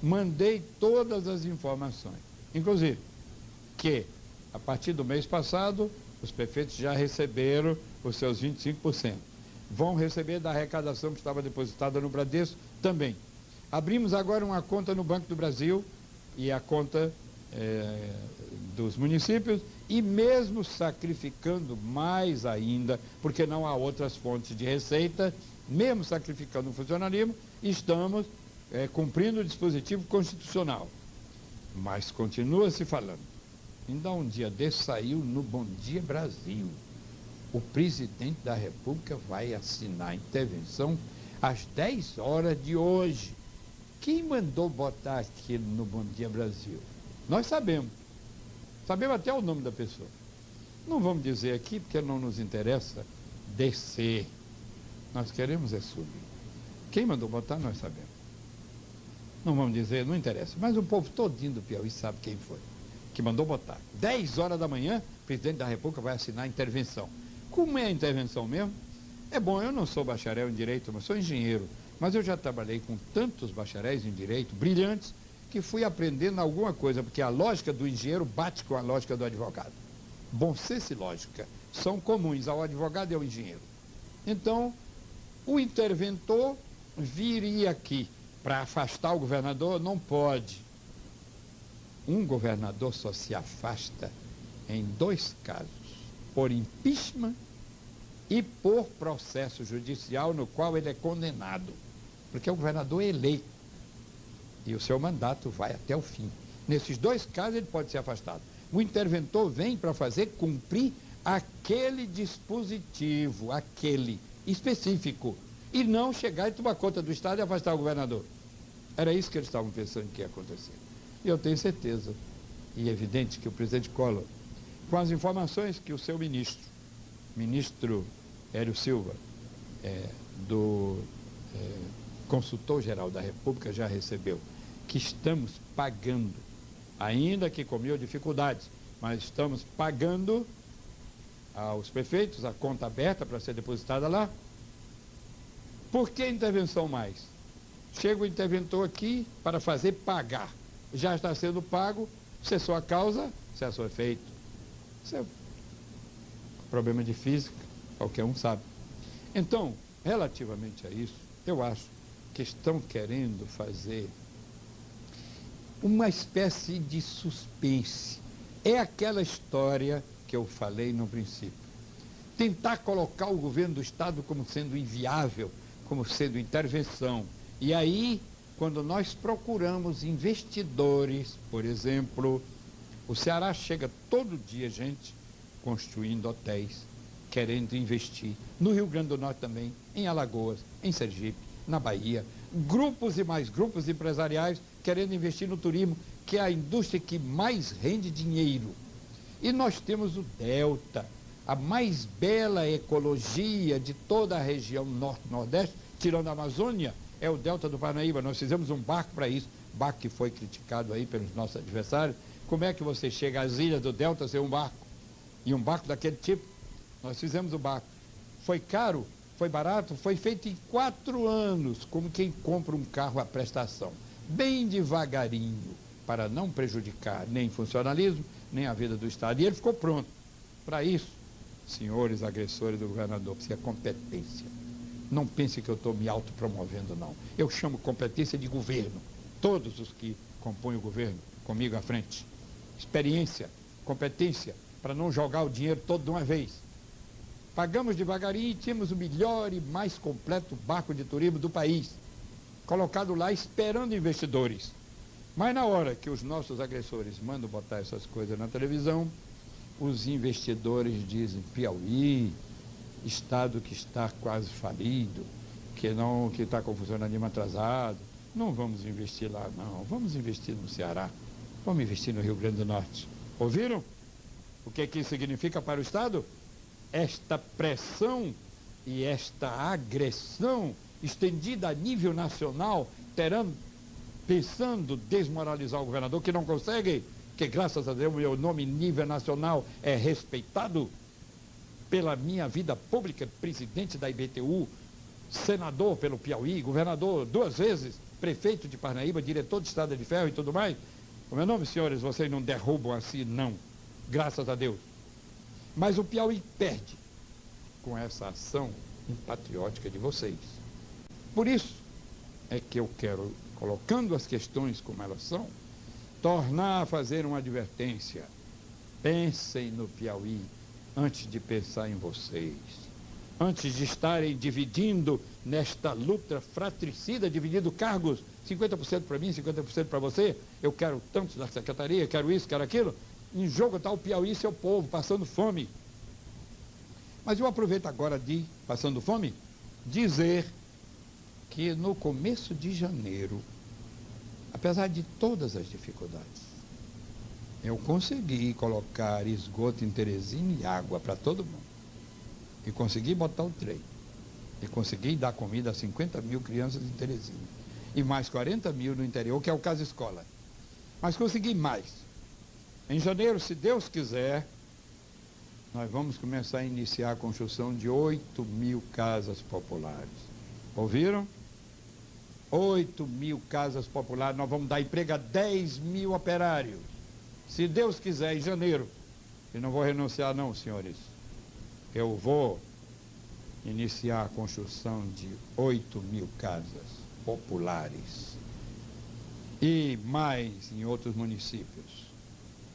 Mandei todas as informações, inclusive que, a partir do mês passado, os prefeitos já receberam os seus 25%. Vão receber da arrecadação que estava depositada no Bradesco também. Abrimos agora uma conta no Banco do Brasil e a conta dos municípios, e mesmo sacrificando mais ainda, porque não há outras fontes de receita, mesmo sacrificando o funcionalismo, estamos cumprindo o dispositivo constitucional. Mas continua se falando. Ainda um dia desse saiu no Bom Dia Brasil. O presidente da República vai assinar a intervenção às 10 horas de hoje. Quem mandou botar aquilo no Bom Dia Brasil? Nós sabemos. Sabemos até o nome da pessoa. Não vamos dizer aqui, porque não nos interessa descer. Nós queremos é subir. Quem mandou botar, nós sabemos. Não vamos dizer, não interessa. Mas o povo todinho do Piauí sabe quem foi que mandou botar. 10 horas da manhã, o presidente da República vai assinar a intervenção. Como é a intervenção mesmo? É bom, eu não sou bacharel em Direito, mas sou engenheiro. Mas eu já trabalhei com tantos bacharéis em Direito, brilhantes, que fui aprendendo alguma coisa, porque a lógica do engenheiro bate com a lógica do advogado. Bom senso e lógica são comuns ao advogado e ao engenheiro. Então, o interventor viria aqui para afastar o governador? Não pode. Um governador só se afasta em 2 casos, por impeachment e por processo judicial no qual ele é condenado, porque o governador é eleito e o seu mandato vai até o fim. Nesses 2 casos ele pode ser afastado. O interventor vem para fazer cumprir aquele dispositivo, aquele específico, e não chegar e tomar conta do Estado e afastar o governador. Era isso que eles estavam pensando que ia acontecer. E eu tenho certeza, e é evidente que o presidente Collor, com as informações que o seu ministro Hélio Silva, consultor-geral da República, já recebeu, que estamos pagando, ainda que com mil dificuldades, mas estamos pagando aos prefeitos a conta aberta para ser depositada lá. Por que intervenção mais? Chega o interventor aqui para fazer pagar. Já está sendo pago, cessou a causa, cessou o efeito. Isso é problema de física, qualquer um sabe. Então, relativamente a isso, eu acho que estão querendo fazer uma espécie de suspense. É aquela história que eu falei no princípio. Tentar colocar o governo do Estado como sendo inviável, como sendo intervenção. E aí, quando nós procuramos investidores, por exemplo, o Ceará chega todo dia gente construindo hotéis, querendo investir. No Rio Grande do Norte também, em Alagoas, em Sergipe, na Bahia. Grupos e mais grupos empresariais querendo investir no turismo, que é a indústria que mais rende dinheiro. E nós temos o Delta, a mais bela ecologia de toda a região norte-nordeste, tirando a Amazônia, é o Delta do Parnaíba. Nós fizemos um barco para isso, barco que foi criticado aí pelos nossos adversários. Como é que você chega às ilhas do Delta sem um barco? E um barco daquele tipo? Nós fizemos o barco. Foi caro? Foi barato? Foi feito em 4 anos, como quem compra um carro à prestação. Bem devagarinho, para não prejudicar nem funcionalismo, nem a vida do Estado. E ele ficou pronto. Para isso, senhores agressores do governador, precisa competência. Não pense que eu estou me autopromovendo, não. Eu chamo competência de governo. Todos os que compõem o governo, comigo à frente. Experiência, competência, para não jogar o dinheiro todo de uma vez. Pagamos devagarinho e tínhamos o melhor e mais completo barco de turismo do país, colocado lá esperando investidores. Mas na hora que os nossos agressores mandam botar essas coisas na televisão, os investidores dizem: Piauí, estado que está quase falido, que está com funcionalismo atrasado, não vamos investir lá não, vamos investir no Ceará, vamos investir no Rio Grande do Norte. Ouviram? O que isso significa para o estado? Esta pressão e esta agressão estendida a nível nacional, pensando desmoralizar o governador, que não consegue, que graças a Deus o meu nome em nível nacional é respeitado pela minha vida pública, presidente da IBTU, senador pelo Piauí, governador 2 vezes, prefeito de Parnaíba, diretor de Estrada de Ferro e tudo mais. O meu nome, senhores, vocês não derrubam assim, não, graças a Deus. Mas o Piauí perde com essa ação impatriótica de vocês. Por isso é que eu quero, colocando as questões como elas são, tornar a fazer uma advertência. Pensem no Piauí antes de pensar em vocês. Antes de estarem dividindo nesta luta fratricida, dividindo cargos, 50% para mim, 50% para você, eu quero tanto da secretaria, quero isso, quero aquilo. Em jogo está o Piauí e seu povo, passando fome. Mas eu aproveito agora de, passando fome, dizer que no começo de janeiro, apesar de todas as dificuldades, eu consegui colocar esgoto em Teresina e água para todo mundo. E consegui botar o trem. E consegui dar comida a 50 mil crianças em Teresina. E mais 40 mil no interior, que é o Casa Escola. Mas consegui mais. Em janeiro, se Deus quiser, nós vamos começar a iniciar a construção de 8 mil casas populares. Ouviram? 8 mil casas populares, nós vamos dar emprego a 10 mil operários. Se Deus quiser, em janeiro. E não vou renunciar não, senhores. Eu vou iniciar a construção de 8 mil casas populares. E mais em outros municípios.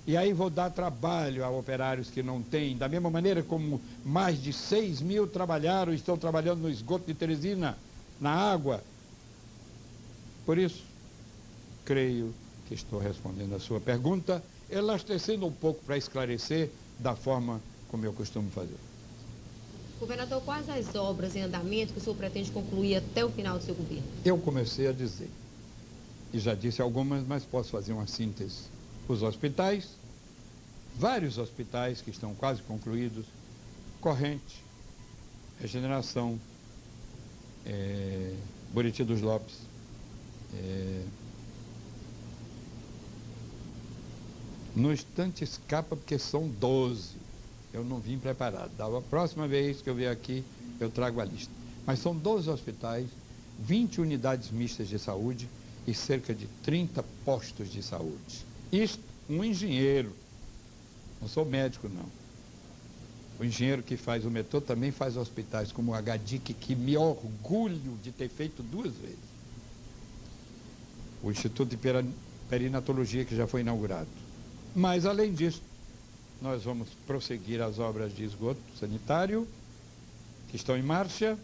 E aí vou dar trabalho a operários que não têm, da mesma maneira como mais de 6 mil trabalharam, estão trabalhando no esgoto de Teresina, na água. Por isso, creio que estou respondendo a sua pergunta, elastecendo um pouco para esclarecer da forma como eu costumo fazer. Governador, quais as obras em andamento que o senhor pretende concluir até o final do seu governo? Eu comecei a dizer, e já disse algumas, mas posso fazer uma síntese. Os hospitais, vários hospitais que estão quase concluídos, Corrente, Regeneração, Buriti dos Lopes, no instante escapa porque são 12. Eu não vim preparado. Da próxima vez que eu vier aqui, eu trago a lista. Mas são 12 hospitais, 20 unidades mistas de saúde e cerca de 30 postos de saúde. Isto, um engenheiro, não sou médico não. O engenheiro que faz o metrô também faz hospitais, como o HDIC, que me orgulho de ter feito 2 vezes. O Instituto de Perinatologia, que já foi inaugurado. Mas, além disso, nós vamos prosseguir as obras de esgoto sanitário, que estão em marcha.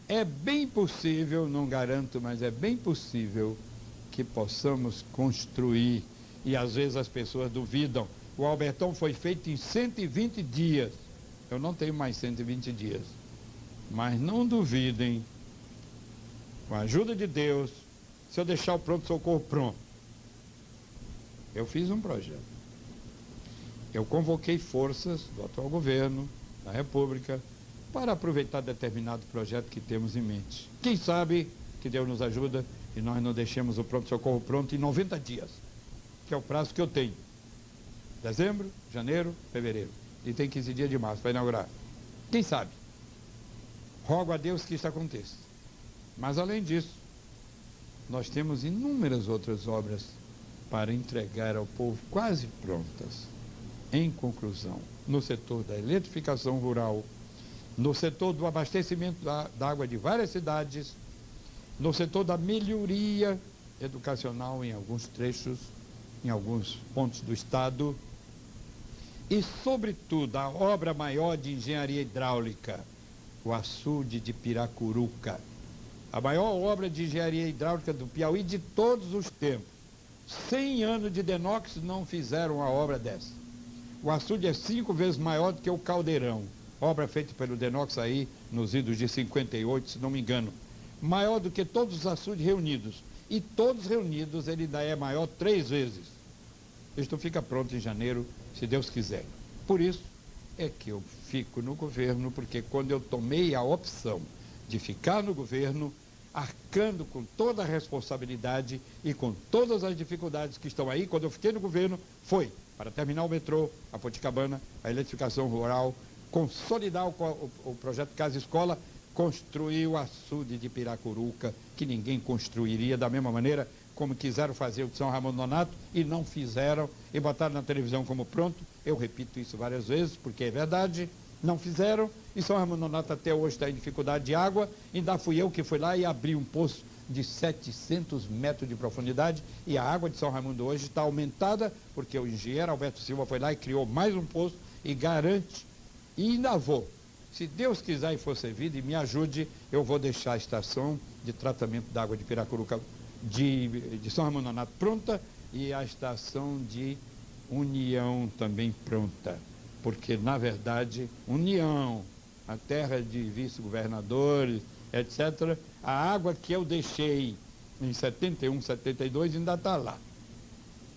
É bem possível, não garanto, mas é bem possível que possamos construir, e às vezes as pessoas duvidam, o Albertão foi feito em 120 dias. Eu não tenho mais 120 dias. Mas não duvidem, com a ajuda de Deus, se eu deixar o pronto-socorro pronto. Eu fiz um projeto. Eu convoquei forças do atual governo, da República, para aproveitar determinado projeto que temos em mente. Quem sabe que Deus nos ajuda e nós não deixemos o pronto-socorro pronto em 90 dias, que é o prazo que eu tenho. Dezembro, janeiro, fevereiro. E tem 15 dias de março para inaugurar. Quem sabe? Rogo a Deus que isso aconteça. Mas, além disso, nós temos inúmeras outras obras para entregar ao povo quase prontas. Em conclusão, no setor da eletrificação rural, no setor do abastecimento da água de várias cidades, no setor da melhoria educacional em alguns trechos, em alguns pontos do estado, e, sobretudo, a obra maior de engenharia hidráulica, o açude de Piracuruca, a maior obra de engenharia hidráulica do Piauí de todos os tempos. 100 anos de Denox não fizeram uma obra dessa. O açude é 5 vezes maior do que o Caldeirão, obra feita pelo Denox aí nos idos de 58, se não me engano. Maior do que todos os açudes reunidos. E todos reunidos ele ainda é maior 3 vezes. Isto fica pronto em janeiro, se Deus quiser. Por isso é que eu fico no governo, porque quando eu tomei a opção de ficar no governo, arcando com toda a responsabilidade e com todas as dificuldades que estão aí, quando eu fiquei no governo, foi para terminar o metrô, a Poticabana, a eletrificação rural, consolidar o projeto Casa Escola, construir o açude de Piracuruca, que ninguém construiria da mesma maneira como quiseram fazer o de São Ramon Nonato e não fizeram e botaram na televisão como pronto. Eu repito isso várias vezes, porque é verdade, não fizeram, e São Ramon Nonato até hoje está em dificuldade de água. Ainda fui eu que fui lá e abri um poço de 700 metros de profundidade, e a água de São Raimundo hoje está aumentada, porque o engenheiro Alberto Silva foi lá e criou mais um poço e garante, e ainda vou. Se Deus quiser e for servido e me ajude, eu vou deixar a estação de tratamento da água de Piracuruca de São Ramon Nonato pronta e a estação de União também pronta. Porque, na verdade, União, a terra de vice-governadores, etc., a água que eu deixei em 71, 72 ainda está lá.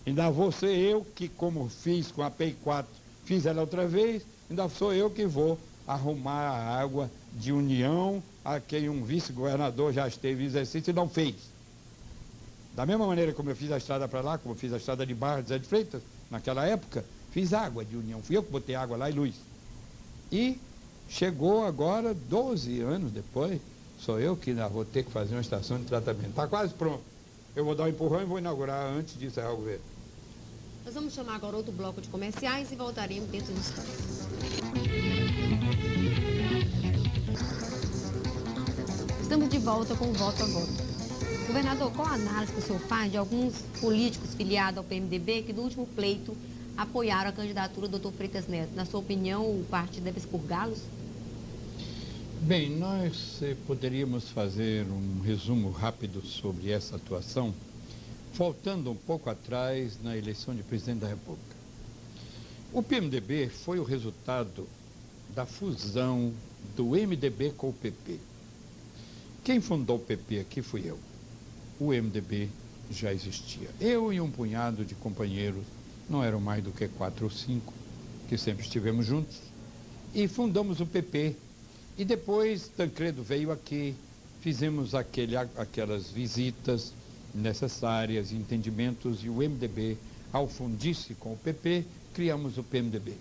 Ainda vou ser eu que, como fiz com a PEI 4, fiz ela outra vez, ainda sou eu que vou arrumar a água de União, a quem um vice-governador já esteve em exercício e não fez. Da mesma maneira como eu fiz a estrada para lá, como eu fiz a estrada de Barra de Zé de Freitas, naquela época, fiz água de União. Fui eu que botei água lá e luz. E chegou agora, 12 anos depois, sou eu que ainda vou ter que fazer uma estação de tratamento. Está quase pronto. Eu vou dar um empurrão e vou inaugurar antes de encerrar o governo. Nós vamos chamar agora outro bloco de comerciais e voltaremos dentro dos instantes. Estamos de volta com o Voto a Voto. Governador, qual a análise que o senhor faz de alguns políticos filiados ao PMDB que no último pleito apoiaram a candidatura do Dr. Freitas Neto? Na sua opinião, o partido deve expurgá-los? Bem, nós poderíamos fazer um resumo rápido sobre essa atuação, voltando um pouco atrás na eleição de presidente da República. O PMDB foi o resultado da fusão do MDB com o PP. Quem fundou o PP aqui fui eu. O MDB já existia. Eu e um punhado de companheiros, não eram mais do que 4 ou 5, que sempre estivemos juntos, e fundamos o PP. E depois Tancredo veio aqui, fizemos aquelas visitas necessárias, entendimentos, e o MDB, ao fundir-se com o PP, criamos o PMDB.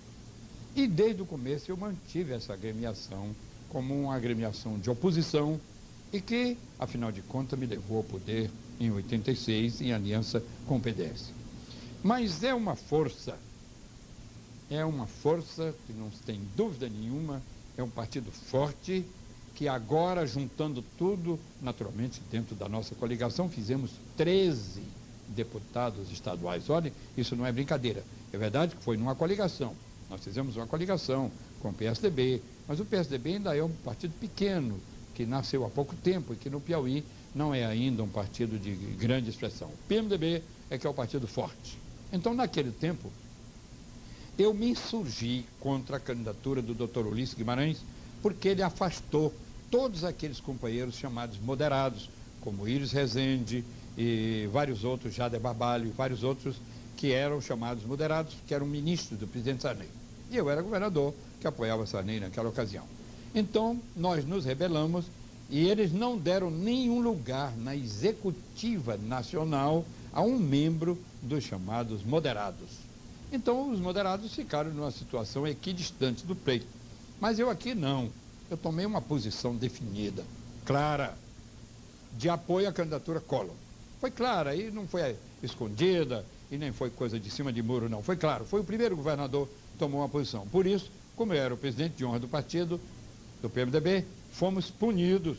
E desde o começo eu mantive essa agremiação como uma agremiação de oposição e que, afinal de contas, me levou ao poder em 86 em aliança com o PDS. Mas é uma força que não tem dúvida nenhuma, é um partido forte que agora, juntando tudo, naturalmente, dentro da nossa coligação, fizemos 13 deputados estaduais. Olha, isso não é brincadeira. É verdade que foi numa coligação. Nós fizemos uma coligação com o PSDB, mas o PSDB ainda é um partido pequeno, que nasceu há pouco tempo e que no Piauí não é ainda um partido de grande expressão. O PMDB é que é o partido forte. Então, naquele tempo, eu me insurgi contra a candidatura do Dr. Ulisses Guimarães, porque ele afastou todos aqueles companheiros chamados moderados, como Íris Rezende e vários outros, Jader Barbalho e vários outros, que eram chamados moderados, que eram ministros do presidente Sarney. E eu era governador, que apoiava Sarney naquela ocasião. Então, nós nos rebelamos e eles não deram nenhum lugar na executiva nacional a um membro dos chamados moderados. Então, os moderados ficaram numa situação equidistante do pleito. Mas eu aqui não. Eu tomei uma posição definida, clara, de apoio à candidatura Collor. Foi clara, e não foi escondida, e nem foi coisa de cima de muro, não. Foi claro, foi o primeiro governador que tomou uma posição. Por isso, como eu era o presidente de honra do partido, do PMDB, fomos punidos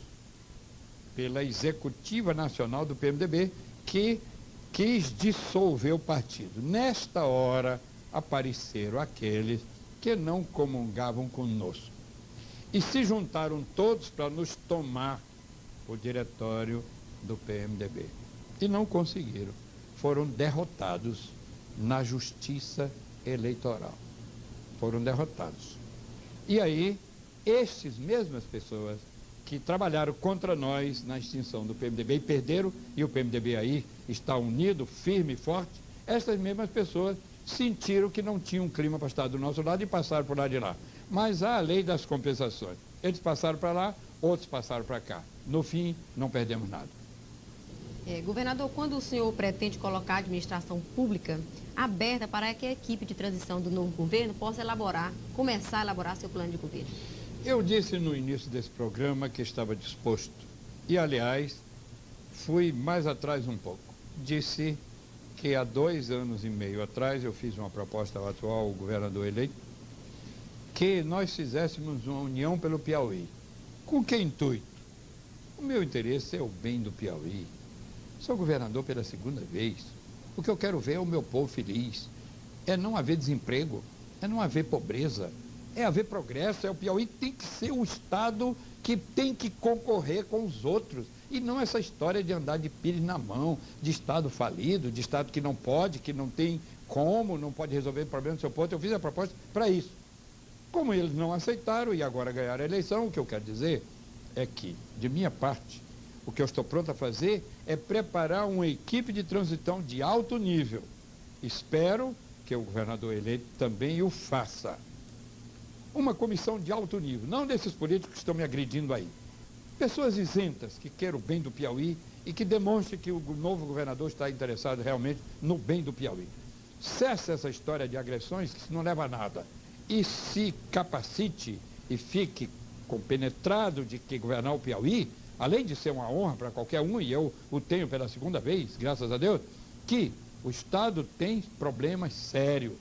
pela executiva nacional do PMDB, que quis dissolver o partido. Nesta hora, apareceram aqueles que não comungavam conosco e se juntaram todos para nos tomar o diretório do PMDB. E não conseguiram. Foram derrotados na justiça eleitoral. Foram derrotados. E aí, estas mesmas pessoas que trabalharam contra nós na extinção do PMDB e perderam, e o PMDB aí está unido, firme e forte, essas mesmas pessoas sentiram que não tinha um clima para estar do nosso lado e passaram por lá de lá. Mas há a lei das compensações. Eles passaram para lá, outros passaram para cá. No fim, não perdemos nada. Governador, quando o senhor pretende colocar a administração pública aberta para que a equipe de transição do novo governo possa começar a elaborar seu plano de governo? Eu disse no início desse programa que estava disposto. E, aliás, fui mais atrás um pouco. Disse que há 2 anos e meio atrás eu fiz uma proposta ao atual governador eleito que nós fizéssemos uma união pelo Piauí. Com que intuito? O meu interesse é o bem do Piauí. Sou governador pela 2ª vez. O que eu quero ver é o meu povo feliz. É não haver desemprego, é não haver pobreza, é haver progresso. O Piauí tem que ser um estado que tem que concorrer com os outros. E não essa história de andar de pires na mão, de estado falido, de estado que não pode, que não tem como, não pode resolver o problema do seu povo. Eu fiz a proposta para isso. Como eles não aceitaram e agora ganharam a eleição, o que eu quero dizer é que, de minha parte, o que eu estou pronto a fazer é preparar uma equipe de transição de alto nível. Espero que o governador eleito também o faça. Uma comissão de alto nível, não desses políticos que estão me agredindo aí. Pessoas isentas que querem o bem do Piauí e que demonstrem que o novo governador está interessado realmente no bem do Piauí. Cesse essa história de agressões que não leva a nada. E se capacite e fique compenetrado de que governar o Piauí, além de ser uma honra para qualquer um, e eu o tenho pela 2ª vez, graças a Deus, que o Estado tem problemas sérios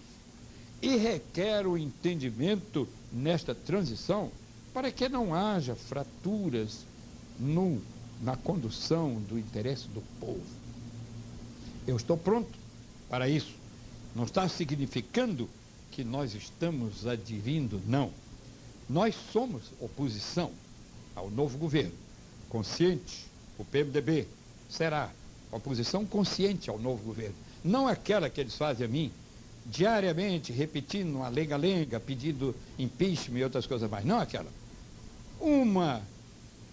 e requer o entendimento nesta transição para que não haja fraturas na condução do interesse do povo. Eu estou pronto para isso. Não está significando que nós estamos aderindo, não. Nós somos oposição ao novo governo, consciente. O PMDB será oposição consciente ao novo governo, não aquela que eles fazem a mim, diariamente, repetindo uma lenga-lenga, pedindo impeachment e outras coisas mais, não aquela. Uma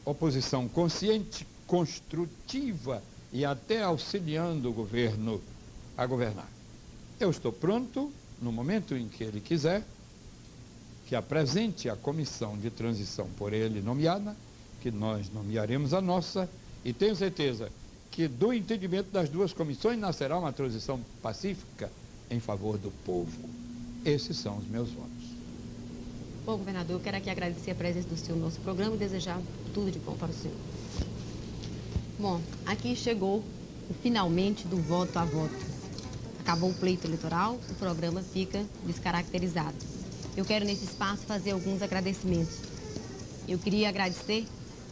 oposição consciente, construtiva e até auxiliando o governo a governar. Eu estou pronto, no momento em que ele quiser, que apresente a comissão de transição por ele nomeada, que nós nomearemos a nossa, e tenho certeza que do entendimento das 2 comissões nascerá uma transição pacífica em favor do povo. Esses são os meus votos. Bom, governador, eu quero aqui agradecer a presença do senhor no nosso programa e desejar tudo de bom para o senhor. Bom, aqui chegou o finalmente do voto a voto. Acabou o pleito eleitoral, o programa fica descaracterizado. Eu quero, nesse espaço, fazer alguns agradecimentos. Eu queria agradecer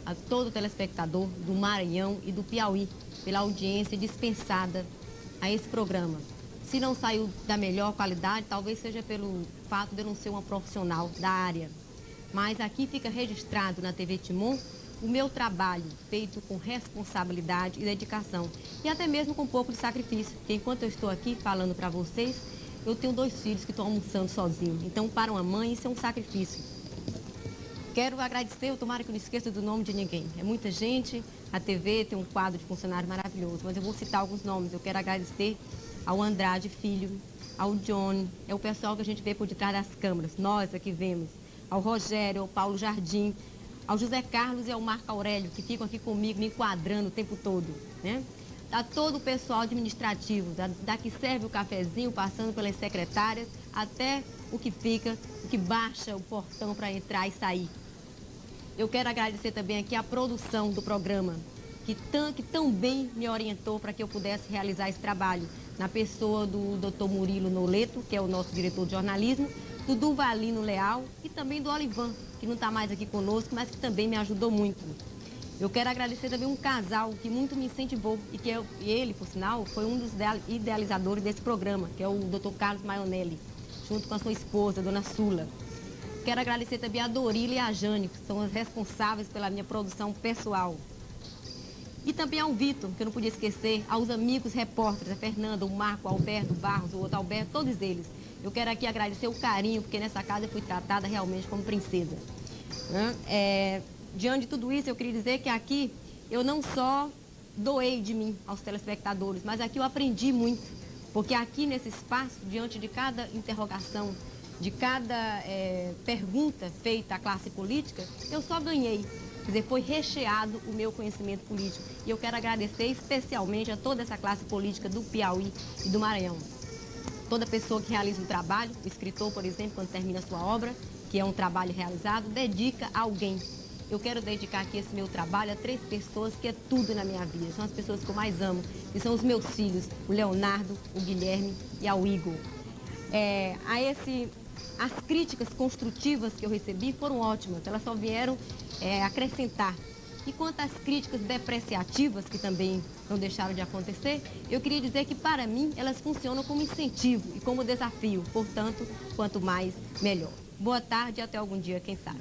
a todo telespectador do Maranhão e do Piauí pela audiência dispensada a esse programa. Se não saiu da melhor qualidade, talvez seja pelo fato de eu não ser uma profissional da área. Mas aqui fica registrado na TV Timon o meu trabalho feito com responsabilidade e dedicação. E até mesmo com um pouco de sacrifício. Porque enquanto eu estou aqui falando para vocês, eu tenho 2 filhos que estão almoçando sozinhos. Então, para uma mãe, isso é um sacrifício. Quero agradecer, eu tomara que eu não esqueça do nome de ninguém. É muita gente, a TV tem um quadro de funcionário maravilhoso, mas eu vou citar alguns nomes. Eu quero agradecer ao Andrade Filho, ao Johnny, é o pessoal que a gente vê por detrás das câmeras, nós aqui vemos, ao Rogério, ao Paulo Jardim, ao José Carlos e ao Marco Aurélio, que ficam aqui comigo, me enquadrando o tempo todo, né? Tá todo o pessoal administrativo, da que serve o cafezinho, passando pelas secretárias, até o que fica, o que baixa o portão para entrar e sair. Eu quero agradecer também aqui a produção do programa, que tão bem me orientou para que eu pudesse realizar esse trabalho, na pessoa do Dr. Murilo Noleto, que é o nosso diretor de jornalismo, do Duvalino Leal e também do Olivan, que não está mais aqui conosco, mas que também me ajudou muito. Eu quero agradecer também um casal que muito me incentivou e ele, por sinal, foi um dos idealizadores desse programa, que é o Dr. Carlos Maionelli, junto com a sua esposa, Dona Sula. Quero agradecer também a Dorila e a Jane, que são as responsáveis pela minha produção pessoal. E também ao Vitor, que eu não podia esquecer, aos amigos repórteres, a Fernanda, o Marco, o Alberto, o Barros, o outro Alberto, todos eles. Eu quero aqui agradecer o carinho, porque nessa casa eu fui tratada realmente como princesa. Diante de tudo isso, eu queria dizer que aqui eu não só doei de mim aos telespectadores, mas aqui eu aprendi muito, porque aqui nesse espaço, diante de cada interrogação, de cada pergunta feita à classe política, eu só ganhei. Quer dizer, foi recheado o meu conhecimento político. E eu quero agradecer especialmente a toda essa classe política do Piauí e do Maranhão. Toda pessoa que realiza um trabalho, o escritor, por exemplo, quando termina a sua obra, que é um trabalho realizado, dedica a alguém. Eu quero dedicar aqui esse meu trabalho a 3 pessoas que é tudo na minha vida. São as pessoas que eu mais amo, que são os meus filhos, o Leonardo, o Guilherme e ao Igor. As críticas construtivas que eu recebi foram ótimas, elas só vieram acrescentar. E quanto às críticas depreciativas, que também não deixaram de acontecer, eu queria dizer que, para mim, elas funcionam como incentivo e como desafio. Portanto, quanto mais, melhor. Boa tarde e até algum dia, quem sabe.